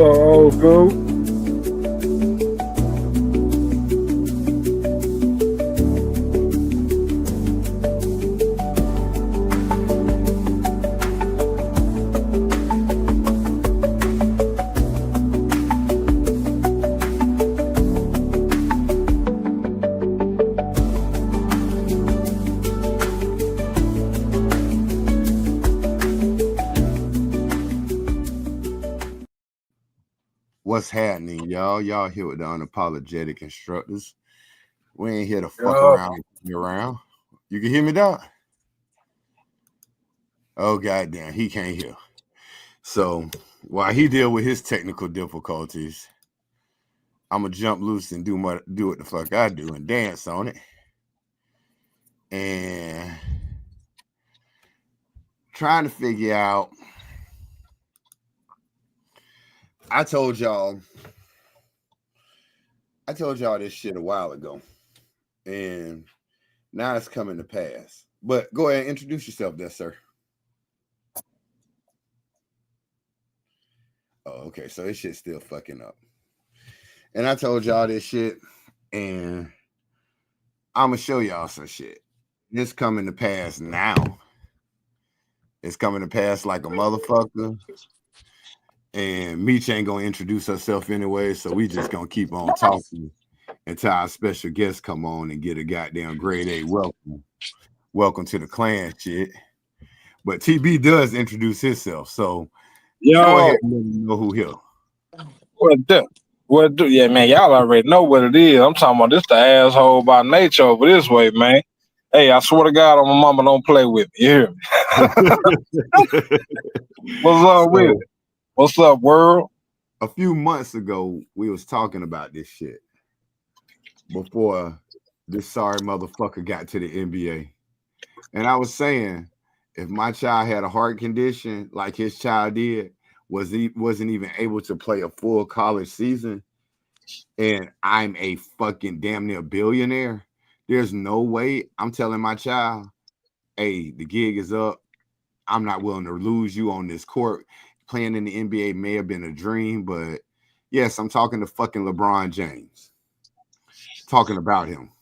old school? What's happening, y'all? Y'all here with the Unapologetic Instructors. We ain't here to fuck Yup. around and get around. You can hear me, dog? Oh, goddamn, he can't hear. So while he deal with his technical difficulties, I'm going to jump loose and do what the fuck I do and dance on it. And trying to figure out, I told y'all this shit a while ago. And now it's coming to pass. But go ahead and introduce yourself there, sir. Oh, okay. So this shit's still fucking up. And I told y'all this shit, and I'm going to show y'all some shit. It's coming to pass now. It's coming to pass like a motherfucker. And Meech ain't going to introduce herself anyway, so we just going to keep on talking until our special guests come on and get a goddamn grade A welcome. Welcome to the clan shit. But TB does introduce himself, so go ahead and let me know who here. What do? Yeah, man, y'all already know what it is. I'm talking about this the asshole by nature over this way, man. Hey, I swear to God, on my mama, don't play with me. You hear me? What's up with it? What's up, world? A few months ago, we was talking about this shit before this sorry motherfucker got to the NBA. And I was saying, if my child had a heart condition like his child did, wasn't even able to play a full college season, and I'm a fucking damn near billionaire, there's no way I'm telling my child, hey, the gig is up. I'm not willing to lose you on this court. Playing in the NBA may have been a dream, but yes, I'm talking to fucking LeBron James. Talking about him.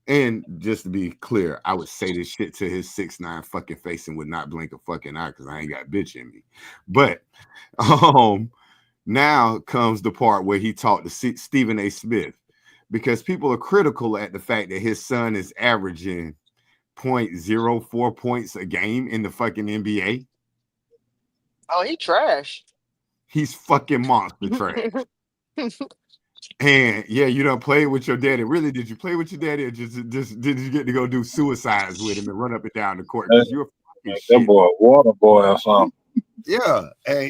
And just to be clear, I would say this shit to his 6'9" fucking face and would not blink a fucking eye because I ain't got bitch in me. But now comes the part where he talked to Stephen A. Smith, because people are critical at the fact that his son is averaging 0.04 points a game in the fucking NBA. Oh, he trash. He's fucking monster trash. And yeah, you done played with your daddy. Really, did you play with your daddy, or just did you get to go do suicides with him and run up and down the court? Because you're fucking shit. That boy, water boy or something. Yeah,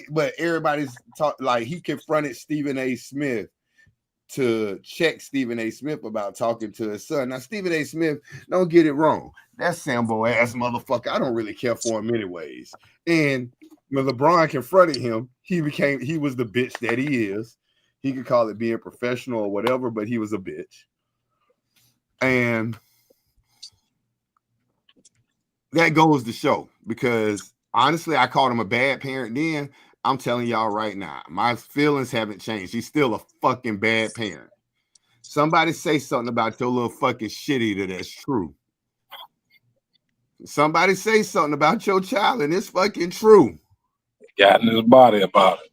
but everybody's like he confronted Stephen A. Smith to check Stephen A. Smith about talking to his son. Now, Stephen A. Smith, don't get it wrong. That Sambo ass motherfucker, I don't really care for him anyways. And when LeBron confronted him, he was the bitch that he is. He could call it being professional or whatever, but he was a bitch. And that goes to show, because honestly, I called him a bad parent then. I'm telling y'all right now, my feelings haven't changed. He's still a fucking bad parent. Somebody say something about your little fucking shit eater that's true. Somebody say something about your child and it's fucking true. Got in his body about it.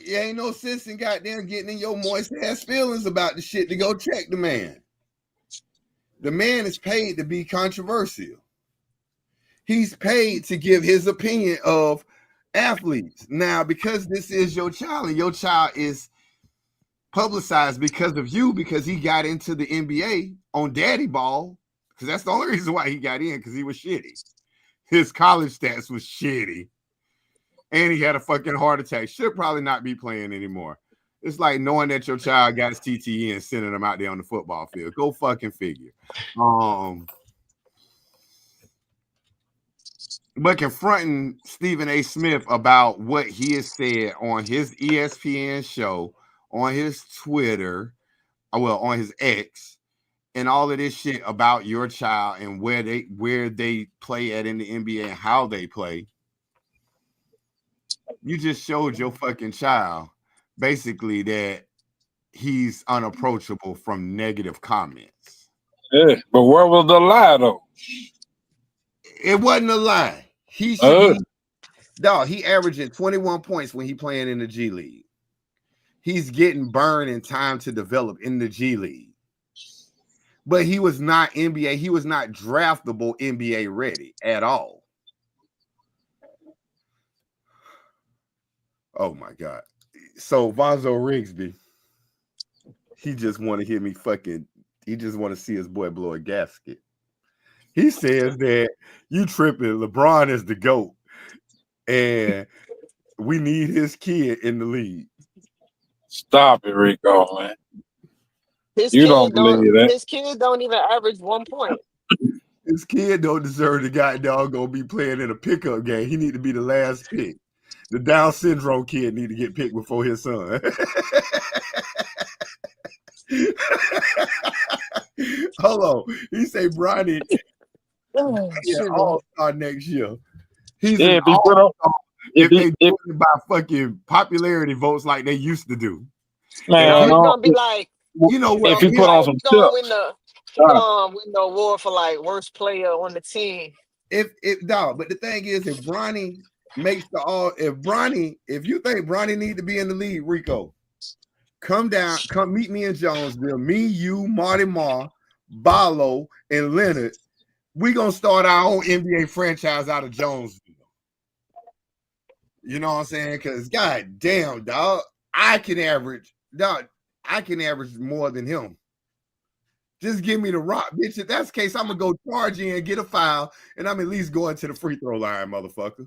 You ain't no sense in goddamn getting in your moist ass feelings about the shit to go check the man. The man is paid to be controversial. He's paid to give his opinion of athletes. Now, because this is your child and your child is publicized because of you, because he got into the NBA on daddy ball, because that's the only reason why he got in, because he was shitty. His college stats was shitty. And he had a fucking heart attack. Should probably not be playing anymore. It's like knowing that your child got his TTE and sending them out there on the football field. Go fucking figure. But confronting Stephen A. Smith about what he has said on his ESPN show, on his Twitter, on his X, and all of this shit about your child and where they play at in the NBA and how they play. You just showed your fucking child basically that he's unapproachable from negative comments. Yeah, but where was the lie though? It wasn't a lie. He should be. Dog, he averaging 21 points when he playing in the G League. He's getting burned in time to develop in the G League. But he was not NBA. He was not draftable NBA ready at all. Oh my God. So Vonzo Rigsby, he just want to hear me he just want to see his boy blow a gasket. He says that you tripping, LeBron is the GOAT. And we need his kid in the league. Stop it, Rico, man. You don't believe that. His kid don't even average 1 point. His kid don't deserve the guy dog gonna be playing in a pickup game. He need to be the last pick. The Down syndrome kid need to get picked before his son. Hold on. He say Bronny all-star next year. He's an all-star if they do it by fucking popularity votes like they used to do. Man, he's gonna be like, you know what? If you put on some chips, win the award for like worst player on the team. But the thing is, if Bronny makes if you think Bronny need to be in the league, Rico, come meet me in Jonesville. Me, you, Marty Marr, Barlow, and Leonard. We gonna start our own NBA franchise out of Jonesville. You know what I'm saying? Because goddamn, dog, I can average more than him. Just give me the rock, bitch. If that's the case, I'm gonna go charge in, get a foul, and I'm at least going to the free throw line, motherfucker.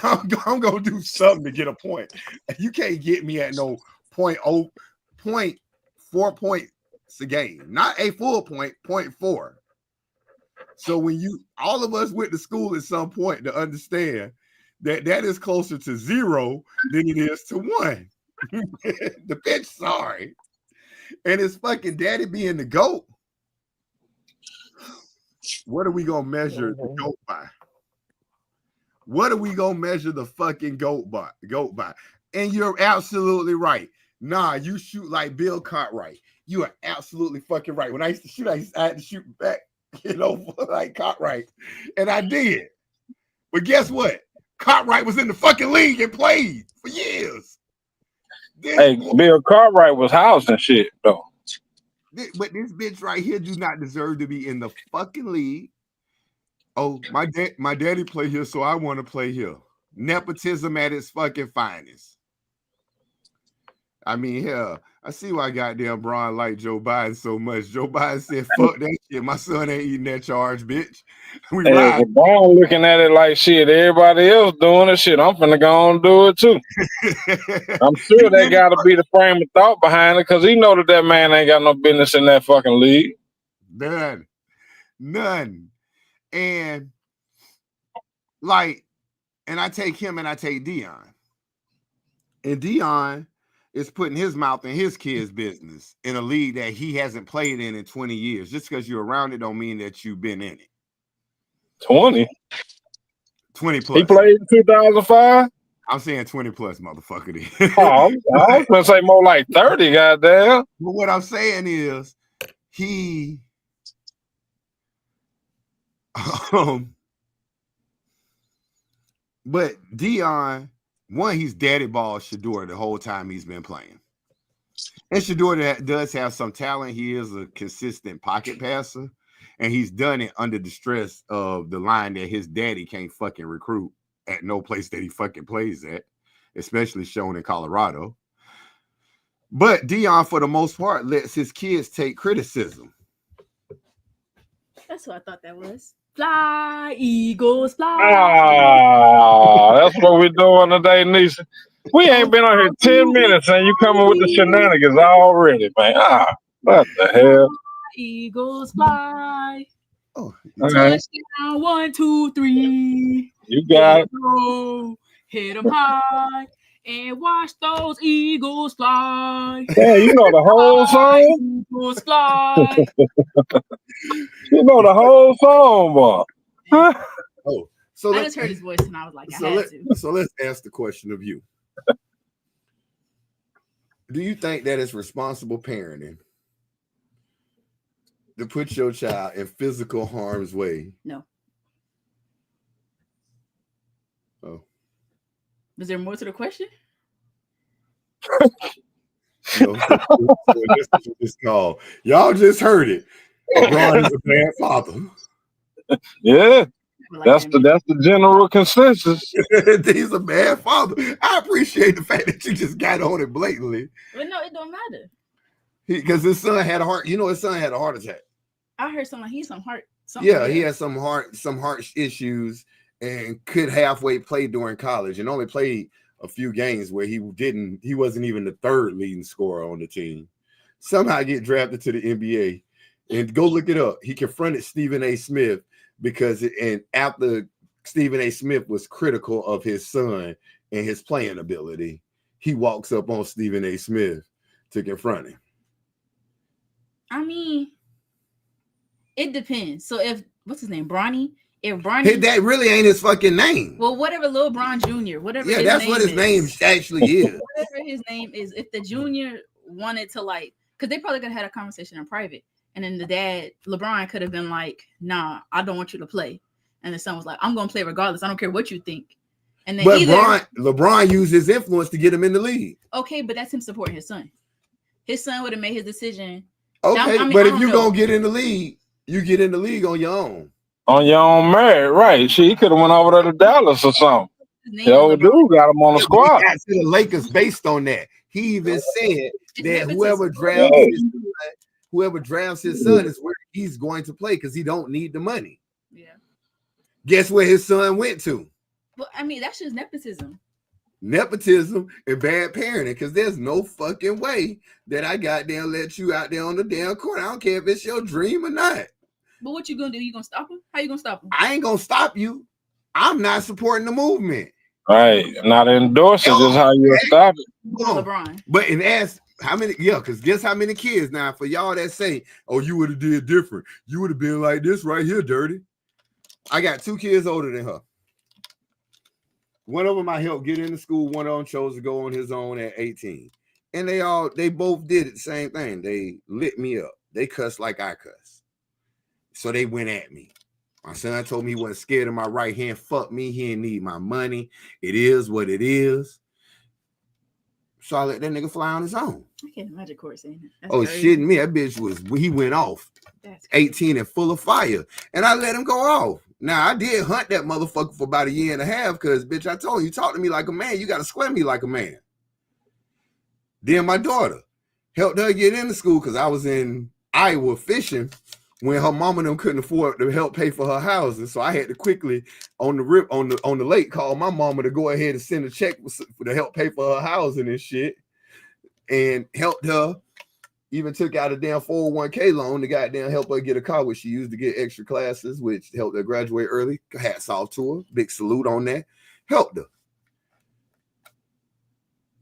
I'm gonna do something to get a point. You can't get me at no 0.4 points a game, not a full point, 0.4. So when all of us went to school at some point to understand that is closer to 0 than it is to 1. The bitch, sorry. And his fucking daddy being the GOAT. What are we gonna measure the GOAT by? What are we gonna measure the fucking GOAT by? And you're absolutely right. Nah, you shoot like Bill Cartwright. You are absolutely fucking right. When I used to shoot, I had to shoot back, like Cartwright. And I did. But guess what? Cartwright was in the fucking league and played for years. Bill Cartwright was housed and shit, though. But this bitch right here do not deserve to be in the fucking league. Oh, my daddy play here, so I want to play here. Nepotism at its fucking finest. I mean, hell, I see why goddamn Braun liked Joe Biden so much. Joe Biden said, fuck that shit. My son ain't eating that charge, bitch. Braun looking at it like shit. Everybody else doing it, shit. I'm finna go and do it too. I'm sure that got to be the frame of thought behind it because he know that man ain't got no business in that fucking league. None. And I take him and I take Dion. And Dion is putting his mouth in his kid's business in a league that he hasn't played in 20 years. Just because you're around it don't mean that you've been in it. 20 plus. He played in 2005? I'm saying 20 plus, motherfucker. I was going to say more like 30, goddamn. But what I'm saying is but Dion, he's daddy ball Shedeur the whole time he's been playing. And Shedeur does have some talent. He is a consistent pocket passer. And he's done it under the stress of the line that his daddy can't fucking recruit at no place that he fucking plays at, especially shown in Colorado. But Dion, for the most part, lets his kids take criticism. That's what I thought that was. Fly, Eagles, fly. That's what we're doing today, Nisha. We ain't been on here 10 minutes and you coming with the shenanigans already, man. What the hell? Eagles fly. Oh, touchdown! 1, 2, 3. You got it. Hit them high and watch those Eagles fly. Yeah, you know the whole song. Eagles fly. You know the whole song, boy. So I just heard his voice and I was like, I had to. So let's ask the question of you. Do you think that it's responsible parenting to put your child in physical harm's way? No. Oh. Is there more to the question? No. So this is what it's called. Y'all just heard it. LeBron is a bad father. Yeah. That's the general consensus. He's a bad father. I appreciate the fact that you just got on it blatantly. But no, it don't matter. Because his son had a heart. You know, his son had a heart attack. I heard something. He had some heart issues and could halfway play during college and only played a few games where he wasn't even the third leading scorer on the team. Somehow get drafted to the NBA. And go look it up. He confronted Stephen A. Smith after Stephen A. Smith was critical of his son and his playing ability, he walks up on Stephen A. Smith to confront him. I mean, it depends. So what's his name? Bronny? If Bronny, that really ain't his fucking name. Well, whatever, Lil Bron Jr., whatever. Yeah, that's what his name actually is. Whatever his name is, if the junior wanted to because they probably could have had a conversation in private, and then the dad, LeBron, could have been like, "Nah, I don't want you to play," and the son was like, "I'm gonna play regardless. I don't care what you think." And then LeBron used his influence to get him in the league. Okay, but that's him supporting his son. His son would have made his decision. Okay, but if you're gonna get in the league, you get in the league on your own. On your own merit, right? He could have went over there to Dallas or something. The old dude got him on the squad. He got to the Lakers based on that. He even said that whoever drafts his son is where he's going to play because he don't need the money. Yeah. Guess where his son went to? Well, I mean, that's just nepotism. Nepotism and bad parenting, because there's no fucking way that I goddamn let you out there on the damn court. I don't care if it's your dream or not. But what you gonna do? You gonna stop him? How you gonna stop him? I ain't gonna stop you. I'm not supporting the movement. Right. Not endorsing is how you stop it. LeBron. But and ask how many, because guess how many kids now for y'all that say, oh, you would have did different. You would have been like this right here, dirty. I got 2 kids older than her. One of them I helped get into school. One of them chose to go on his own at 18. And they both did it the same thing. They lit me up. They cussed like I cuss. So they went at me. My son told me he wasn't scared of my right hand. Fuck me. He didn't need my money. It is what it is. So I let that nigga fly on his own. I can't imagine Corey saying that. Oh, shitting me. That bitch he went off. That's 18 and full of fire. And I let him go off. Now, I did hunt that motherfucker for about 1.5 years because, bitch, I told you talk to me like a man. You got to square me like a man. Then my daughter helped her get into school because I was in Iowa fishing when her mama and them couldn't afford to help pay for her housing. So I had to quickly on the lake call my mama to go ahead and send a check to help pay for her housing and shit, and helped her. Even took out a damn 401k loan to goddamn help her get a car, which she used to get extra classes, which helped her graduate early. Hats off to her. Big salute on that. Helped her.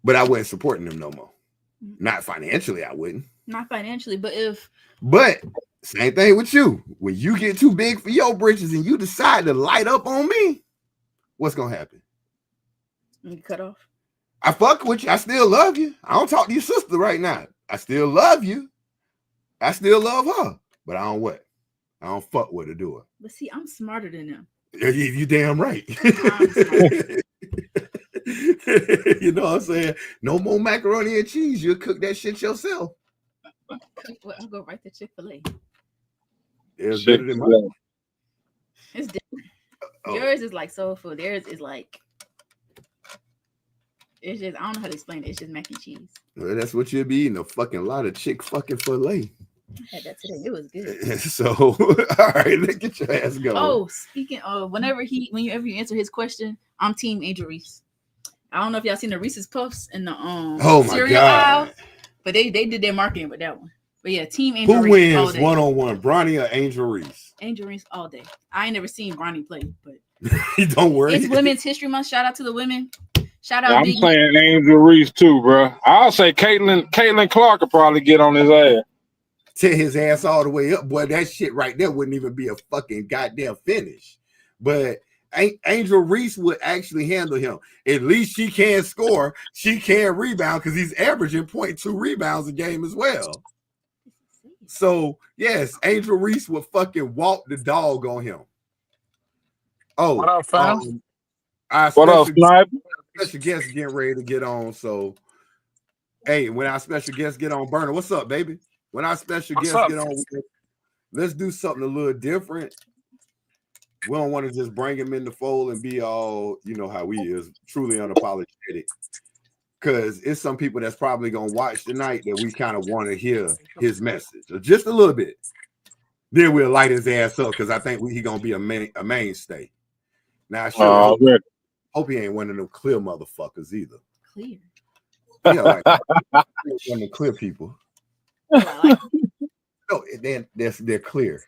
But I wasn't supporting them no more. Not financially, I wouldn't. Not financially, but same thing with you. When you get too big for your britches and you decide to light up on me, what's gonna happen? You cut off. I fuck with you. I still love you. I don't talk to your sister right now. I still love you. I still love her. But I don't fuck with her, do it. But see, I'm smarter than them. You damn right. You know what I'm saying? No more macaroni and cheese. You'll cook that shit yourself. I'll go right to Chick-fil-A. It's better than mine. It's different. Yours is like soul food. Theirs is like, it's just, I don't know how to explain it. It's just mac and cheese. Well, that's what you'll be eating, a fucking lot of chick fucking filet. I had that today. It was good. So, all right, let's get your ass going. Oh, speaking of, whenever you answer his question, I'm Team Angel Reese. I don't know if y'all seen the Reese's Puffs in the cereal aisle, but they did their marketing with that one. But yeah, Team Angel Reese. Who wins one-on-one, Bronny or Angel Reese? Angel Reese all day. I ain't never seen Bronny play, but don't worry. It's Women's History Month. Shout out to the women. Shout out. I'm saying Angel Reese too, bro. I'll say Caitlin Clark could probably get on his ass. Tear his ass all the way up, boy. That shit right there wouldn't even be a fucking goddamn finish. But Angel Reese would actually handle him. At least she can score. She can rebound because he's averaging 0.2 rebounds a game as well. So, yes, Angel Reese would fucking walk the dog on him. Oh, what up, fam? Our What up, Sniper? special guest getting ready to get on. So, hey, when our special guest get on, Burner, what's up, baby? When our special What's guest up? get on, let's do something a little different. We don't want to just bring him in the fold and be all, you know how he is, truly unapologetic. Because it's some people that's probably gonna watch tonight that we kind of want to hear his message, or just a little bit. Then we'll light his ass up because I think he gonna be a mainstay. Now, I sure hope he ain't one of them clear motherfuckers either. Clear. Yeah, like one of the clear people. Like, No, they're clear.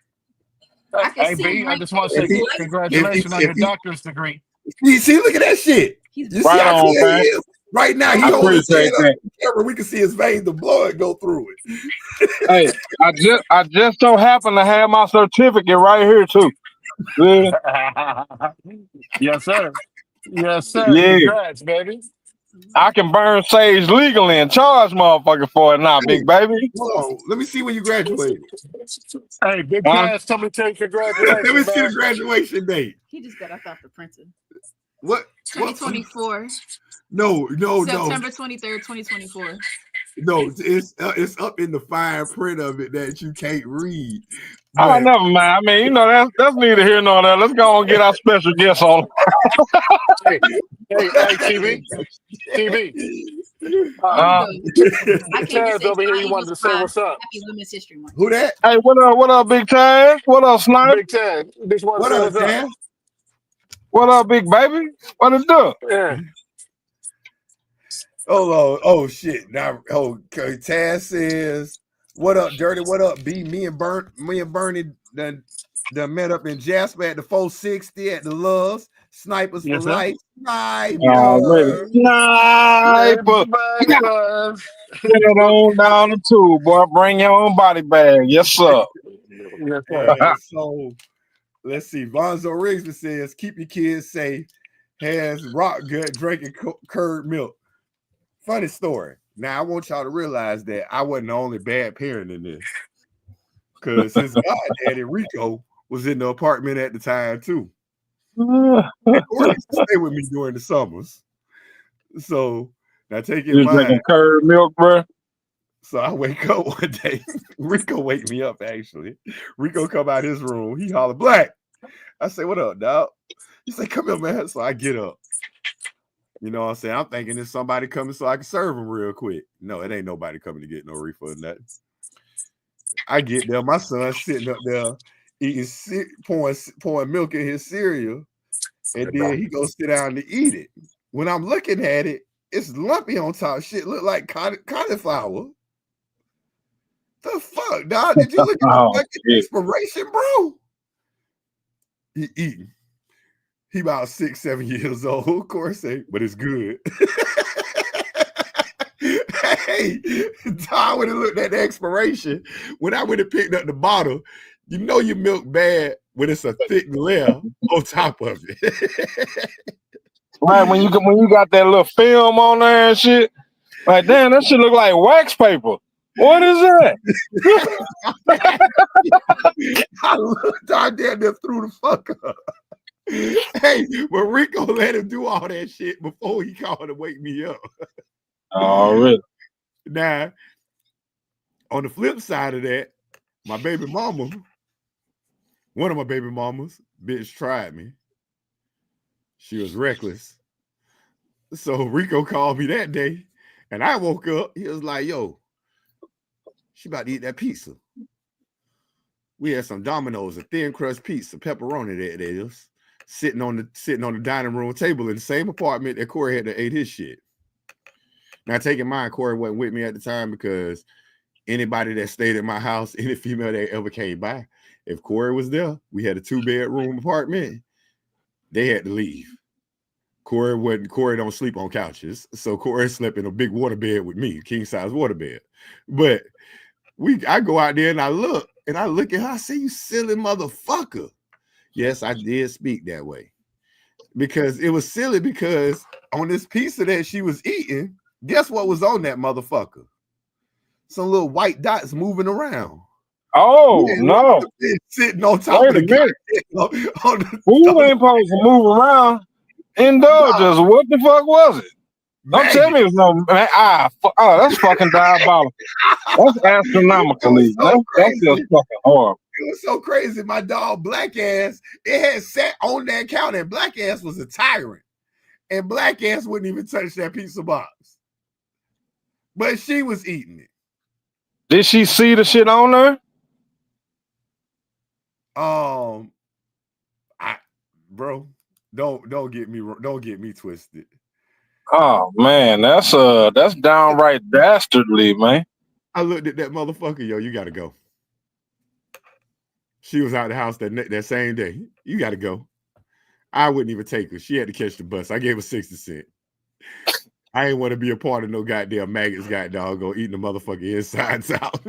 I can Hey, see B, him I just want to say congratulations on your doctor's degree. See, look at that shit. You see Right how on, clear man. he is? Right now, he holding his hand up the camera. We can see his veins, the blood go through it. Hey, I just so happen to have my certificate right here too. Yeah. Yes, sir. Yes, sir. Yeah. Congrats, baby. I can burn sage legally and charge motherfucker for it now, big baby. Hold on. Let me see when you graduated. Hey, Big Cass, tell me to tell you congratulations. Let me see the man. graduation date. he just got off the printer. What? 2024. No. September 23rd, 2024. No, it's up in the fine print of it that you can't read. Oh, But never mind. I mean, you know, that's neither here nor there. Let's go and get our special guest on. Hey, TV. I can't Chaz say over here, you wanted to say what's up. Happy Women's History Month. who that? Hey, what up, Big Taz? What up, Sniper? Big Chaz, this one What says up, Dan? What up, big baby? What it do? Yeah. Oh shit. Now Taz says, what up, Dirty? What up, B? Me and Bernie done met up in Jasper at the 460 at the Loves. Snipers Yes, for sir. life. Sniper. Sniper. Get it on down the tube, boy. Bring your own body bag. Yes, sir. Yes, sir. So let's see. Vonzo Riggs says, keep your kids safe. Has rock gut drinking curd milk. Funny story. Now I want y'all to realize that I wasn't the only bad parent in this, because his goddaddy Rico was in the apartment at the time too. Or used to stay with me during the summers. So now take it in mind. Drinking curd milk, bro. So I wake up one day. Rico wake me up. Actually, Rico come out his room. He holler, "Black." I say, "What up, dog?" He say, "Come here, man." So I get up. You know what I'm saying? I'm thinking there's somebody coming so I can serve him real quick. No, it ain't nobody coming to get no refund. Nothing. I get there. My son's sitting up there eating, pouring milk in his cereal, and then he goes sit down to eat it. When I'm looking at it, it's lumpy on top. Shit look like cauliflower. The fuck, dog? Did you look at the fucking expiration, bro? He eating. He about 6-7 years old, of course, but it's good. Hey, Tom, when he looked at the expiration, when I went and picked up the bottle, you know your milk bad when it's a thick layer on top of it. Right, when you got that little film on there and shit, like, damn, that shit look like wax paper. What is that? I looked out there and threw the fuck up. Hey, but Rico let him do all that shit before he called to wake me up. Oh, really? Now, on the flip side of that, my baby mama, one of my baby mamas, bitch tried me. She was reckless. So Rico called me that day, and I woke up. He was like, "Yo, she about to eat that pizza." We had some Domino's, a thin crust pizza, pepperoni that is, sitting on the dining room table in the same apartment that Corey had to ate his shit. Now, take in mind, Corey wasn't with me at the time because anybody that stayed at my house, any female that ever came by, if Corey was there, we had a 2-bedroom apartment. They had to leave. Corey don't sleep on couches, so Corey slept in a big water bed with me, king size water bed. But I go out there and I look at her. I say, "You silly motherfucker." Yes, I did speak that way. because it was silly because on this pizza that she was eating, guess what was on that motherfucker? Some little white dots moving around. Oh no! Sitting on top Wait of a the minute. on the Who ain't supposed to move around? Indulgence. What the fuck was it? Don't tell me it was no man. That's fucking diabolical. That's astronomical. That's just fucking horrible. It was so crazy. My dog, Black Ass, it had sat on that counter, and Black Ass was a tyrant. And Black Ass wouldn't even touch that pizza box. But she was eating it. Did she see the shit on there? Bro, don't get me twisted. Oh man, that's downright dastardly, man. I looked at that motherfucker, yo, you gotta go. She was out of the house that same day. You gotta go. I wouldn't even take her. She had to catch the bus. I gave her 60 cents. I ain't want to be a part of no goddamn maggots, go eating the motherfucker insides out.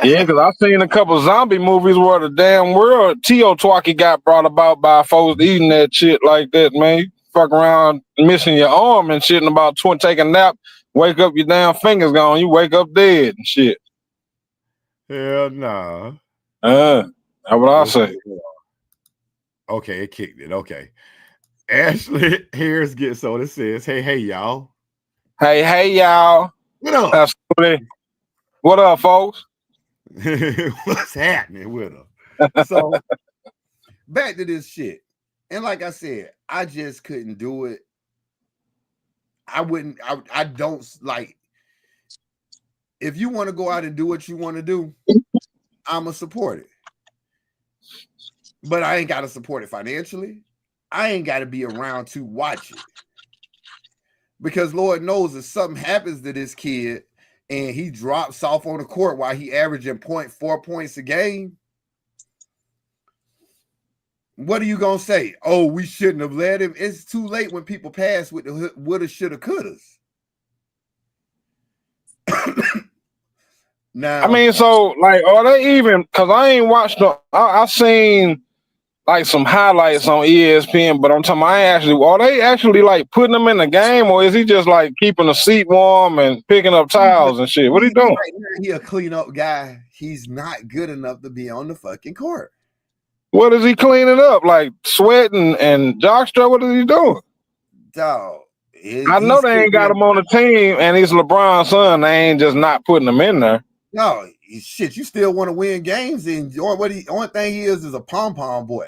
Yeah, because I've seen a couple zombie movies where the damn world Teotihuacan got brought about by folks eating that shit like that, man. You fuck around missing your arm and shit, and about take a nap, wake up, your damn fingers gone. You wake up dead and shit. Hell nah. That's what I say. Okay, it kicked it. Okay. Ashley Harris gets on. It says, hey, y'all. Hey, y'all. What up? That's funny. What up, folks? What's happening with her? So, back to this shit. And like I said, I just couldn't do it. I don't like. If you want to go out and do what you want to do, I'ma support it. But I ain't got to support it financially. I ain't got to be around to watch it. Because Lord knows if something happens to this kid and he drops off on the court while he averaging 0.4 points a game, what are you going to say? Oh, we shouldn't have let him. It's too late when people pass with the woulda, shoulda, couldas. Now, I mean, so like, are they even? Because I ain't watched. I seen like some highlights on ESPN, but I'm talking. Are they actually like putting them in the game, or is he just like keeping the seat warm and picking up towels and shit? What are you doing? Right now, he a clean up guy. He's not good enough to be on the fucking court. What is he cleaning up? Like sweating and jockstrap? What is he doing? Dog. I know they ain't got him on the team, and he's LeBron's son. They ain't just not putting him in there. No, shit, you still want to win games, and only thing he is a pom-pom boy.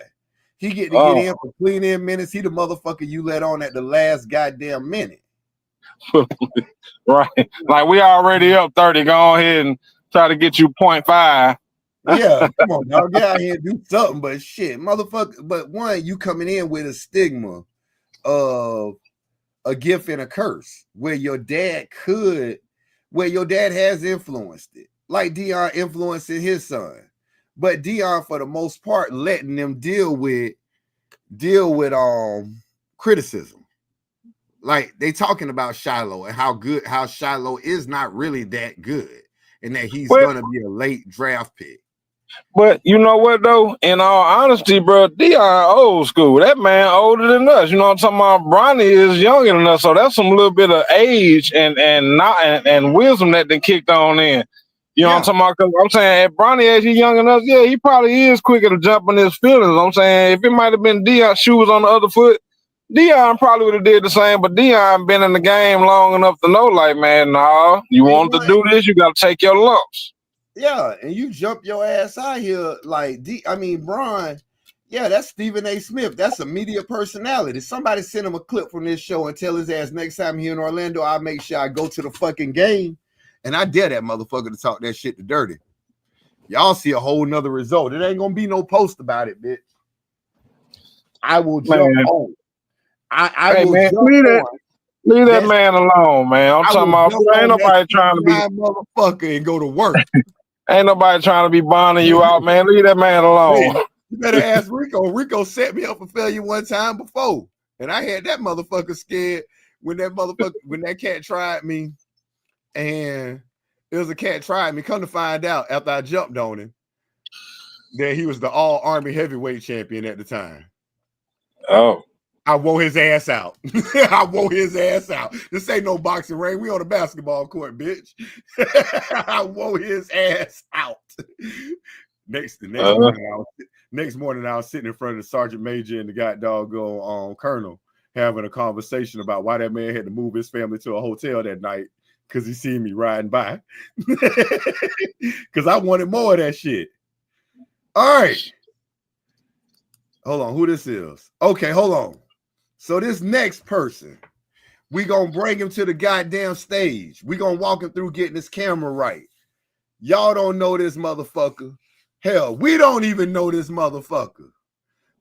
He get to get in for clean in minutes. He the motherfucker you let on at the last goddamn minute. Right. Like we already up 30. Go ahead and try to get you 0.5. Yeah, come on, dog. Get out here and do something, but shit, motherfucker. But one, you coming in with a stigma of a gift and a curse, where your dad has influenced it. Like Dion influencing his son, but Dion, for the most part, letting them deal with criticism. Like they talking about Shiloh and how Shiloh is not really that good, and that he's gonna be a late draft pick. But you know what though? In all honesty, bro, Dion old school. That man older than us. You know what I'm talking about? Bronny is younger than us, so that's some little bit of age and wisdom that they kicked on in. You know what I'm talking about? 'Cause I'm saying at Bronny age, he's younger than us. Yeah, he probably is quicker to jump in his feelings. I'm saying if it might have been Dion's shoes on the other foot, Dion probably would have did the same. But Dion been in the game long enough to know, like, man, nah, you want to do this, you got to take your lumps. Yeah, and you jump your ass out here like Bron. Yeah, that's Stephen A. Smith. That's a media personality. Somebody send him a clip from this show and tell his ass next time he in Orlando, I'll make sure I go to the fucking game. And I dare that motherfucker to talk that shit to Dirty. Y'all see a whole nother result. It ain't gonna be no post about it, bitch. I will jump on. I will man, jump on. Leave that man alone, man. I'm talking about ain't nobody trying to be motherfucker and go to work. Ain't nobody trying to be bonding you out, man. Leave that man alone. Hey, you better ask Rico. Rico set me up for failure one time before, and I had that motherfucker scared when that cat tried me, and it was a cat tried me. Come to find out after I jumped on him that he was the All Army heavyweight champion at the time. Oh, I wore his ass out. I wore his ass out. This ain't no boxing ring. We on a basketball court, bitch. I wore his ass out. Next morning, I was sitting in front of the sergeant major and the goddamn colonel having a conversation about why that man had to move his family to a hotel that night because he seen me riding by. Because I wanted more of that shit. All right. Hold on, who this is? Okay, hold on. So this next person, we gonna bring him to the goddamn stage. We gonna walk him through getting his camera right. Y'all don't know this motherfucker. Hell, we don't even know this motherfucker.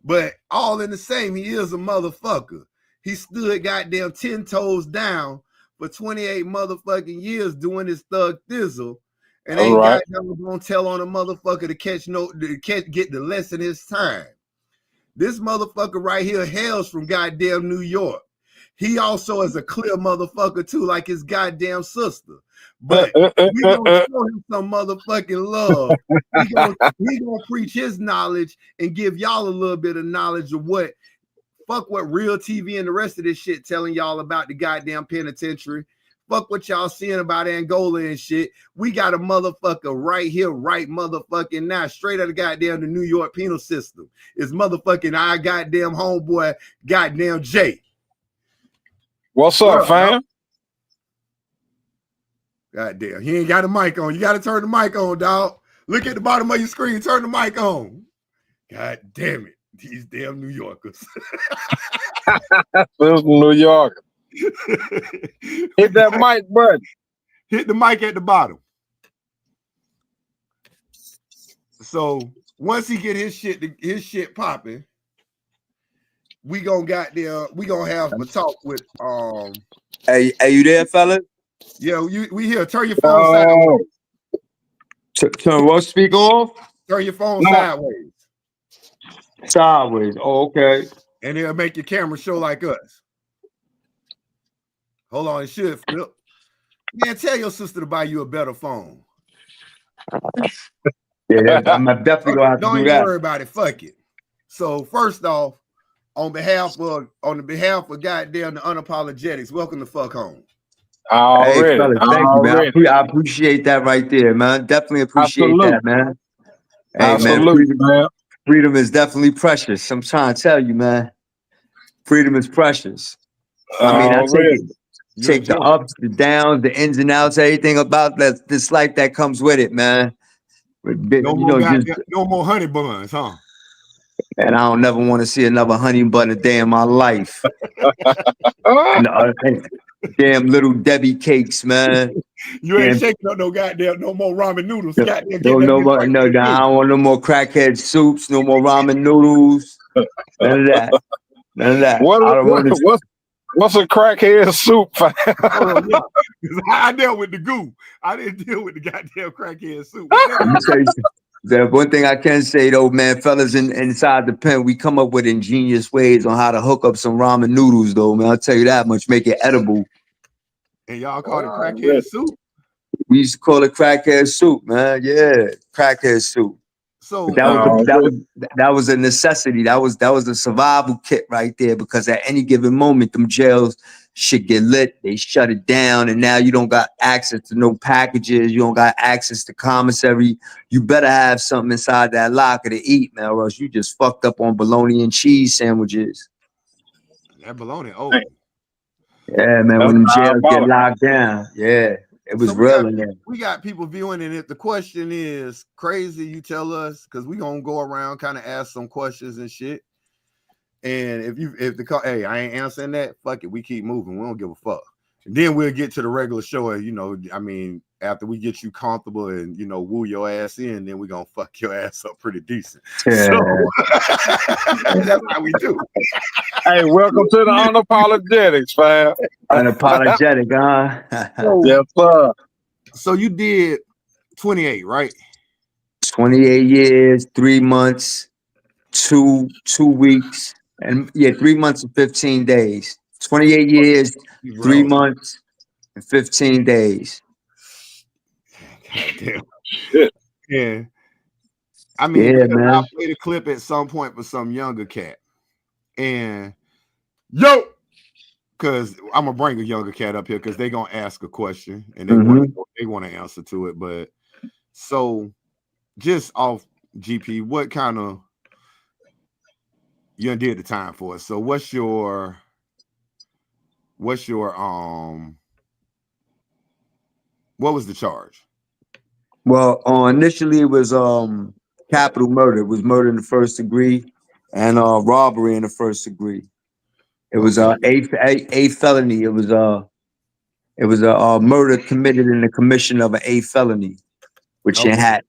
But all in the same, he is a motherfucker. He stood goddamn 10 toes down for 28 motherfucking years doing his thug thizzle. And ain't goddamn gonna tell on a motherfucker to get the lesson his time. This motherfucker right here hails from goddamn New York. He also is a clear motherfucker too, like his goddamn sister. But we gonna show him some motherfucking love. We gonna preach his knowledge and give y'all a little bit of knowledge of what real TV and the rest of this shit telling y'all about the goddamn penitentiary. Fuck what y'all seeing about Angola and shit. We got a motherfucker right here, right motherfucking now, straight out of goddamn the New York penal system. It's motherfucking our goddamn homeboy, goddamn Jay. What's up, fam? Goddamn, he ain't got a mic on. You got to turn the mic on, dog. Look at the bottom of your screen. Turn the mic on. God damn it. These damn New Yorkers. Those New Yorkers. Hit that mic button. Hit the mic at the bottom. So once he get his shit popping, we gonna have a talk with Hey, you there, fella? Yeah, we here. Turn your phone sideways. Turn what speaker off? Turn your phone sideways. Sideways. Oh, okay. And it'll make your camera show like us. Hold on, it should flip. Man, tell your sister to buy you a better phone. Yeah, I'm definitely gonna have to do that. Don't even worry about it. Fuck it. So first off, on behalf of goddamn the Unapologetics, welcome to Fuck Home. Hey, fellas, thank you, man. I appreciate that right there, man. Definitely appreciate that, man. Hey, man, freedom is definitely precious. I'm trying to tell you, man. Freedom is precious. I mean, I take the ups, the downs, the ins and outs, everything about this life that comes with it, man. No more honey buns, huh? And I don't never want to see another honey bun a day in my life. Damn little Debbie cakes, man. You ain't shaking up no more ramen noodles. Goddamn, I don't want no more crackhead soups, no more ramen noodles. None of that. What's a crackhead soup? I dealt with the goo. I didn't deal with the goddamn crackhead soup. Let me tell you something. The one thing I can say though, man, fellas inside the pen, we come up with ingenious ways on how to hook up some ramen noodles, though, man. I'll tell you that much, make it edible. And y'all call it crackhead soup? We used to call it crackhead soup, man. Yeah, crackhead soup. So that was a necessity. That was a survival kit right there, because at any given moment, them jails should get lit. They shut it down, and now you don't got access to no packages. You don't got access to commissary. You better have something inside that locker to eat, man, or else you just fucked up on bologna and cheese sandwiches. That bologna, yeah, man. When the jails get locked down, yeah. It was real in there. We got people viewing, and if the question is crazy, you tell us, because we gonna go around kind of ask some questions and shit. And hey, I ain't answering that, fuck it, we keep moving. We don't give a fuck. And then we'll get to the regular show, and I mean, after we get you comfortable and woo your ass in, then we're gonna fuck your ass up pretty decent. Yeah. So that's how we do. Hey, welcome to the Unapologetics, fam. Unapologetic, huh? Yes, sir. So you did 28, right? 28 years, 3 months, 2 weeks, and 3 months and 15 days. 28 years, 3 months, and 15 days. God damn. Shit. Yeah. I mean, man. I played a clip at some point for some younger cat. And Yo, because I'm gonna bring a younger cat up here because they're gonna ask a question and they want to answer to it. But so just off GP, what kind of you did the time for us? So what's your what was the charge? Well, initially it was capital murder. It was murder in the first degree and robbery in the first degree. It was a felony. It was a murder committed in the commission of an A felony, which had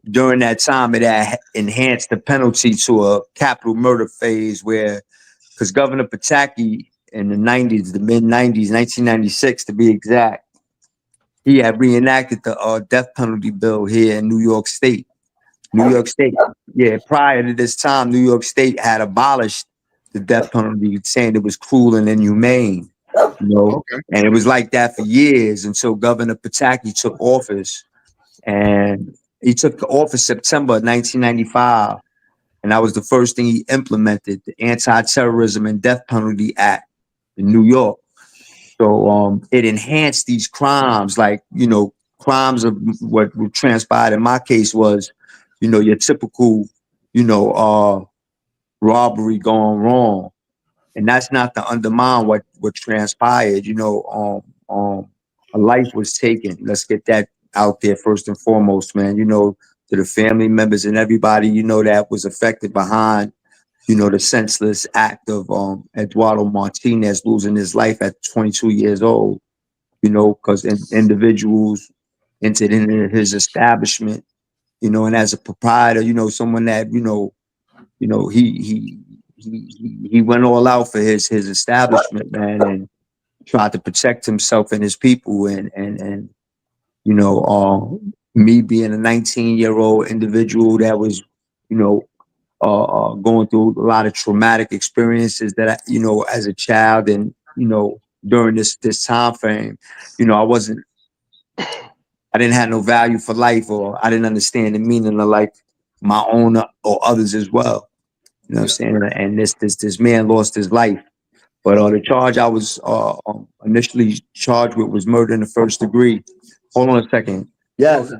during that time it had enhanced the penalty to a capital murder phase where, because Governor Pataki in the 90s, the mid 90s, 1996 to be exact, he had reenacted the death penalty bill here in New York State. Yeah, prior to this time, New York State had abolished the death penalty, saying it was cruel and inhumane. And it was like that for years until Governor Pataki took office. And he took office September 1995. And that was the first thing he implemented, the Anti-Terrorism and Death Penalty Act in New York. So it enhanced these crimes, like, crimes of what transpired in my case was, your typical, robbery gone wrong. And that's not to undermine what transpired. A life was taken. Let's get that out there first and foremost, man. To the family members and everybody, that was affected behind, the senseless act of Eduardo Martinez losing his life at 22 years old, because individuals entered into his establishment, and as a proprietor, someone that, he went all out for his establishment, man, and tried to protect himself and his people. And me being a 19-year-old individual that was, going through a lot of traumatic experiences that I, as a child, and during this time frame, I didn't have no value for life, or I didn't understand the meaning of life, my own or others as well. You know what I'm saying? And this man lost his life. But the charge I was initially charged with was murder in the first degree. Hold on a second. Yes.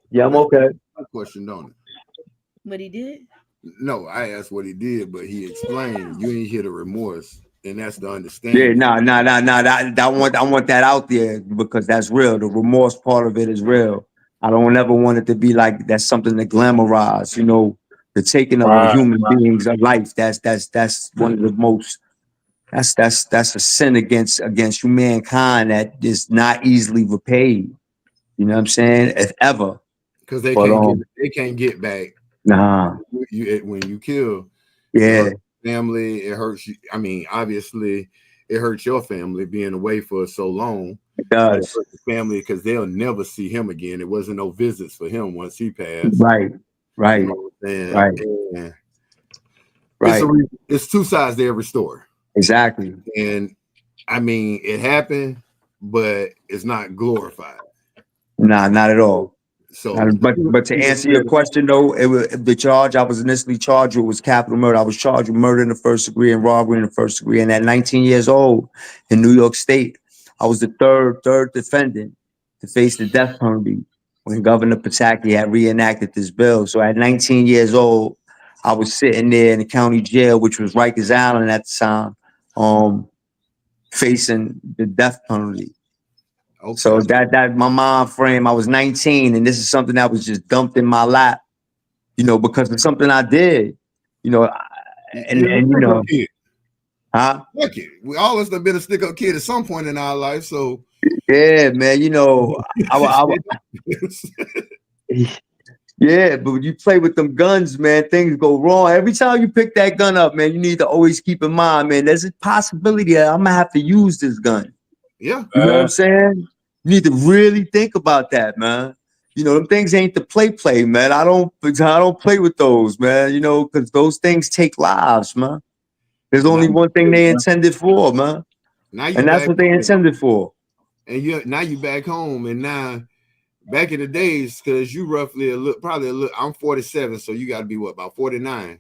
Yeah, I'm okay. Question, don't it? What he did? No, I asked what he did, but he explained. You ain't hear the remorse, and that's the understanding. Yeah, I want that out there because that's real. The remorse part of it is real. I don't ever want it to be like that's something to glamorize. The taking of a human being's life. That's one of the most. That's a sin against humankind that is not easily repaid. You know what I'm saying? If ever. Because they can't get back. Nah. When you kill, family, it hurts you. I mean, obviously, it hurts your family being away for so long. It does. It hurts the family because they'll never see him again. It wasn't no visits for him once he passed. Right. You know what I'm saying? Right. It's two sides to every story. Exactly. And I mean, it happened, but it's not glorified. Nah, not at all. So, but to answer your question though, the charge I was initially charged with was capital murder. I was charged with murder in the first degree and robbery in the first degree. And at 19 years old in New York State, I was the third defendant to face the death penalty when Governor Pataki had reenacted this bill. So at 19 years old, I was sitting there in the county jail, which was Rikers Island at the time, facing the death penalty. Okay. So that my mind frame, I was 19, and this is something that was just dumped in my lap, because of something I did, kid. Huh? Look it. We all of us have been a stick-up kid at some point in our life, so yeah, man. Yeah, but when you play with them guns, man, things go wrong. Every time you pick that gun up, man, you need to always keep in mind, man, there's a possibility that I'm gonna have to use this gun. Yeah. You know what I'm saying? You need to really think about that, man. Them things ain't the play, man. I don't play with those, man, because those things take lives, man. There's only one thing they intended for, man. And that's what they intended for. And now you back home, and now back in the days, because you roughly probably I'm 47, so you got to be what, about 49?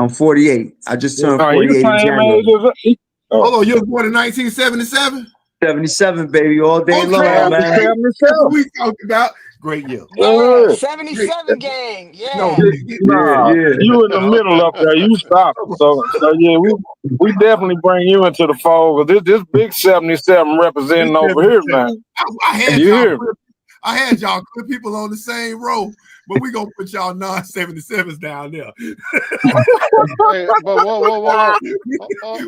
I'm 48. I just turned Oh, you 48 in same age January. as Hold on, you was born in 1977? 77, baby, all day Okay, long, man. okay. That's what we talking about. Great year. Yeah, 77 gang. No, Yeah. Nah, Yeah. you in the middle up there. You stop. So yeah, we definitely bring you into the fold. This big 77 representing over here, man. I had You y'all hear? clear, I had y'all clear people on the same row, but we gonna put y'all non-77s down there. Hey, but whoa.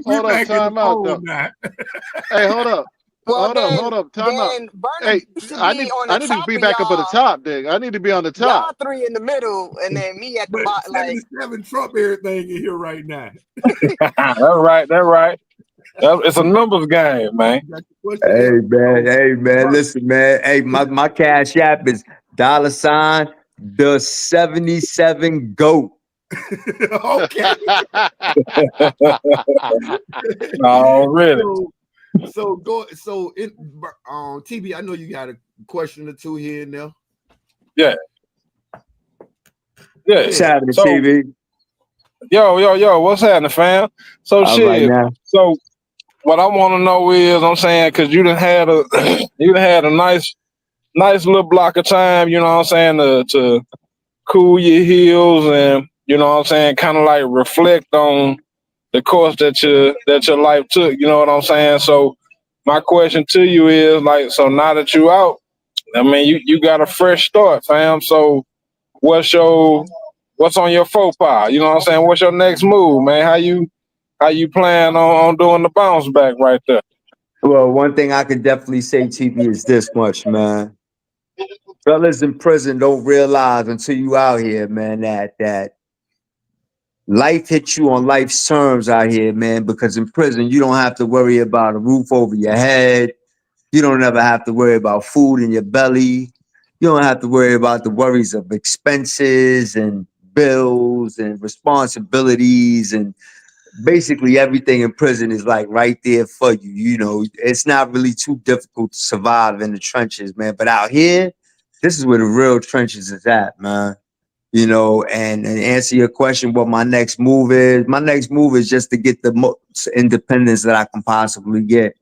Hold up, time out though. Hey, hold up. Well, Hold up, time out. then Burner Hey, used to I be need on the to top be of back up at the y'all. top, Dick. I need to be on the Y'all top. three in the middle, and then me at the But bottom. Like 77 Trump everything in here right now. That's right. It's a numbers game, man. Hey, man. Listen, man. Hey, my cash app is $the 77 GOAT. Okay. Already. So TB, I know you got a question or two here and there. Yeah. What's happening, So, TV? Yo, what's happening, fam? So All shit. right now. So what I want to know is, I'm saying, because you done had a nice little block of time, you know what I'm saying, to cool your heels and, you know what I'm saying, kind of like reflect on the course that your life took, you know what I'm saying? So my question to you is, like, so now that you out, I mean, you got a fresh start, fam. So what's on your faux pas? You know what I'm saying? What's your next move, man? How you plan on doing the bounce back right there? Well, one thing I can definitely say, TV, is this much, man. Fellas in prison don't realize until you out here, man, that life hits you on life's terms out here, man, because in prison, you don't have to worry about a roof over your head. You don't ever have to worry about food in your belly. You don't have to worry about the worries of expenses and bills and responsibilities, and basically everything in prison is like right there for you. You know, it's not really too difficult to survive in the trenches, man. But out here, this is where the real trenches is at, man. You know, and answer your question, what my next move is. My next move is just to get the most independence that I can possibly get.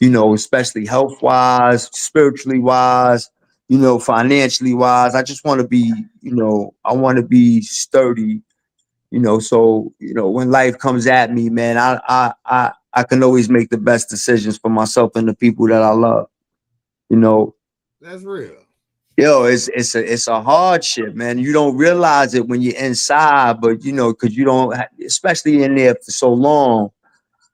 You know, especially health wise, spiritually wise, you know, financially wise. I just want to be, you know, I want to be sturdy, you know, so, you know, when life comes at me, man, I can always make the best decisions for myself and the people that I love. You know, that's real. Yo, it's a hardship, man. You don't realize it when you're inside, but you know, because you don't, especially in there for so long,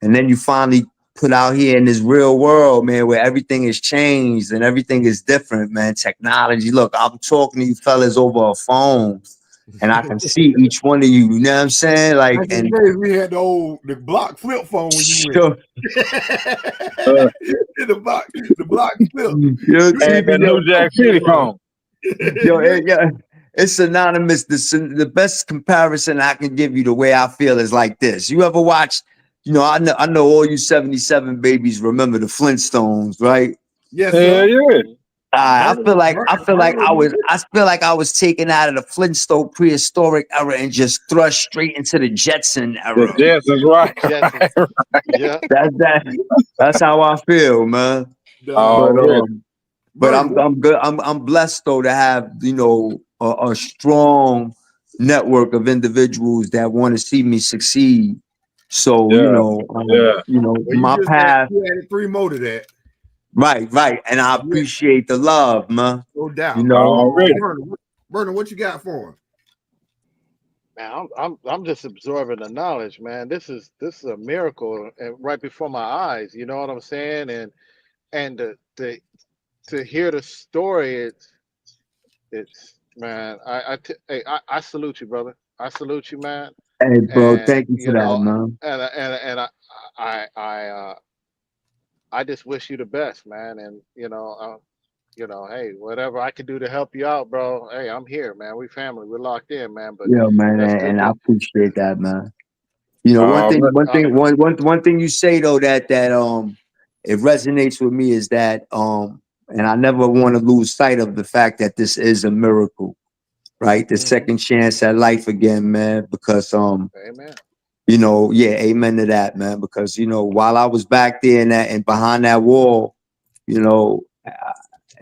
and then you finally put out here in this real world, man, where everything has changed and everything is different, man. Technology. Look, I'm talking to you fellas over a phone, and I can see each one of you. You know what I'm saying? Like, and we had the block flip phone when you went. the block flip. Yo, And the New Jack City phone. It's synonymous. The best comparison I can give you, the way I feel, is like this. You ever watch? You know, I know all you 77 babies remember the Flintstones, right? Yes, sir. Yeah. I feel like I was taken out of the Flintstone prehistoric era and just thrust straight into the Jetson era. The Jetsons, right? Jetsons. Yeah. That's how I feel, man. But I'm good. I'm blessed though to have, you know, a strong network of individuals that want to see me succeed. So you know, my path. You added 3 more to that. Right, and I appreciate the love, man. No doubt. You know, Burner, what you got for him? Man, I'm just absorbing the knowledge, man. This is a miracle, and right before my eyes. You know what I'm saying? And to hear the story, it's man. I salute you, brother. I salute you, man. Hey, bro, And thank you for that, man. And I just wish you the best, man. And hey, whatever I can do to help you out, bro. Hey, I'm here, man. We family. We're locked in, man. But Yeah, man, that's good. and I appreciate that, man. You know, one thing you say though that it resonates with me is that and I never want to lose sight of the fact that this is a miracle. right? The second chance at life again, man, because Amen. you know, yeah, amen to that, man. Because you know, while I was back there and behind that wall, you know,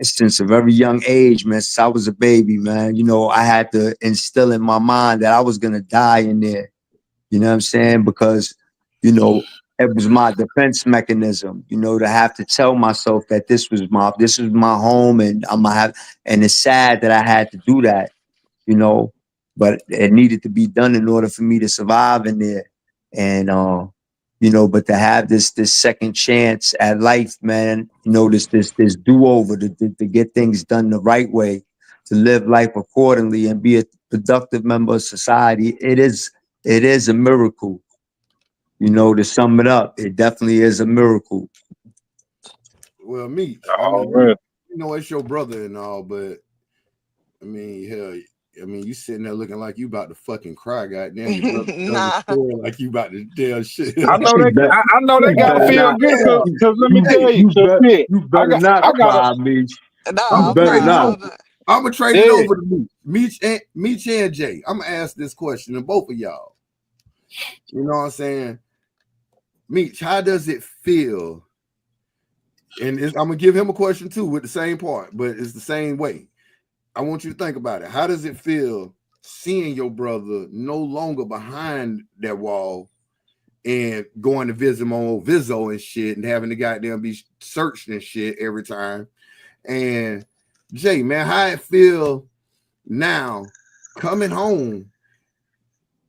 since a very young age, man, since I was a baby, man, you know, I had to instill in my mind that I was gonna die in there. You know what I'm saying? Because, you know, it was my defense mechanism, you know, to have to tell myself that this was my home, and I'm gonna have, and it's sad that I had to do that, you know, but it needed to be done in order for me to survive in there. And you know, but to have this second chance at life, man, you know, this do-over to get things done the right way, to live life accordingly and be a productive member of society, it is a miracle. You know, to sum it up, it definitely is a miracle. Well, Meech, I mean, you know, it's your brother and all, but I mean, hell, I mean, you sitting there looking like you about to fucking cry. Goddamn, your brother Nah. like you about to tell shit. I know they gotta feel good because let me tell you, you better not cry, Meech. Nah, You better not. I'm gonna trade it over to Meech and Jay. I'm gonna ask this question to both of y'all. You know what I'm saying? Meech, how does it feel? And I'm gonna give him a question too with the same part, but it's the same way. I want you to think about it. How does it feel seeing your brother no longer behind that wall and going to visit him on Vizzo and shit and having the goddamn be searched and shit every time? And Jay, man, how it feel now coming home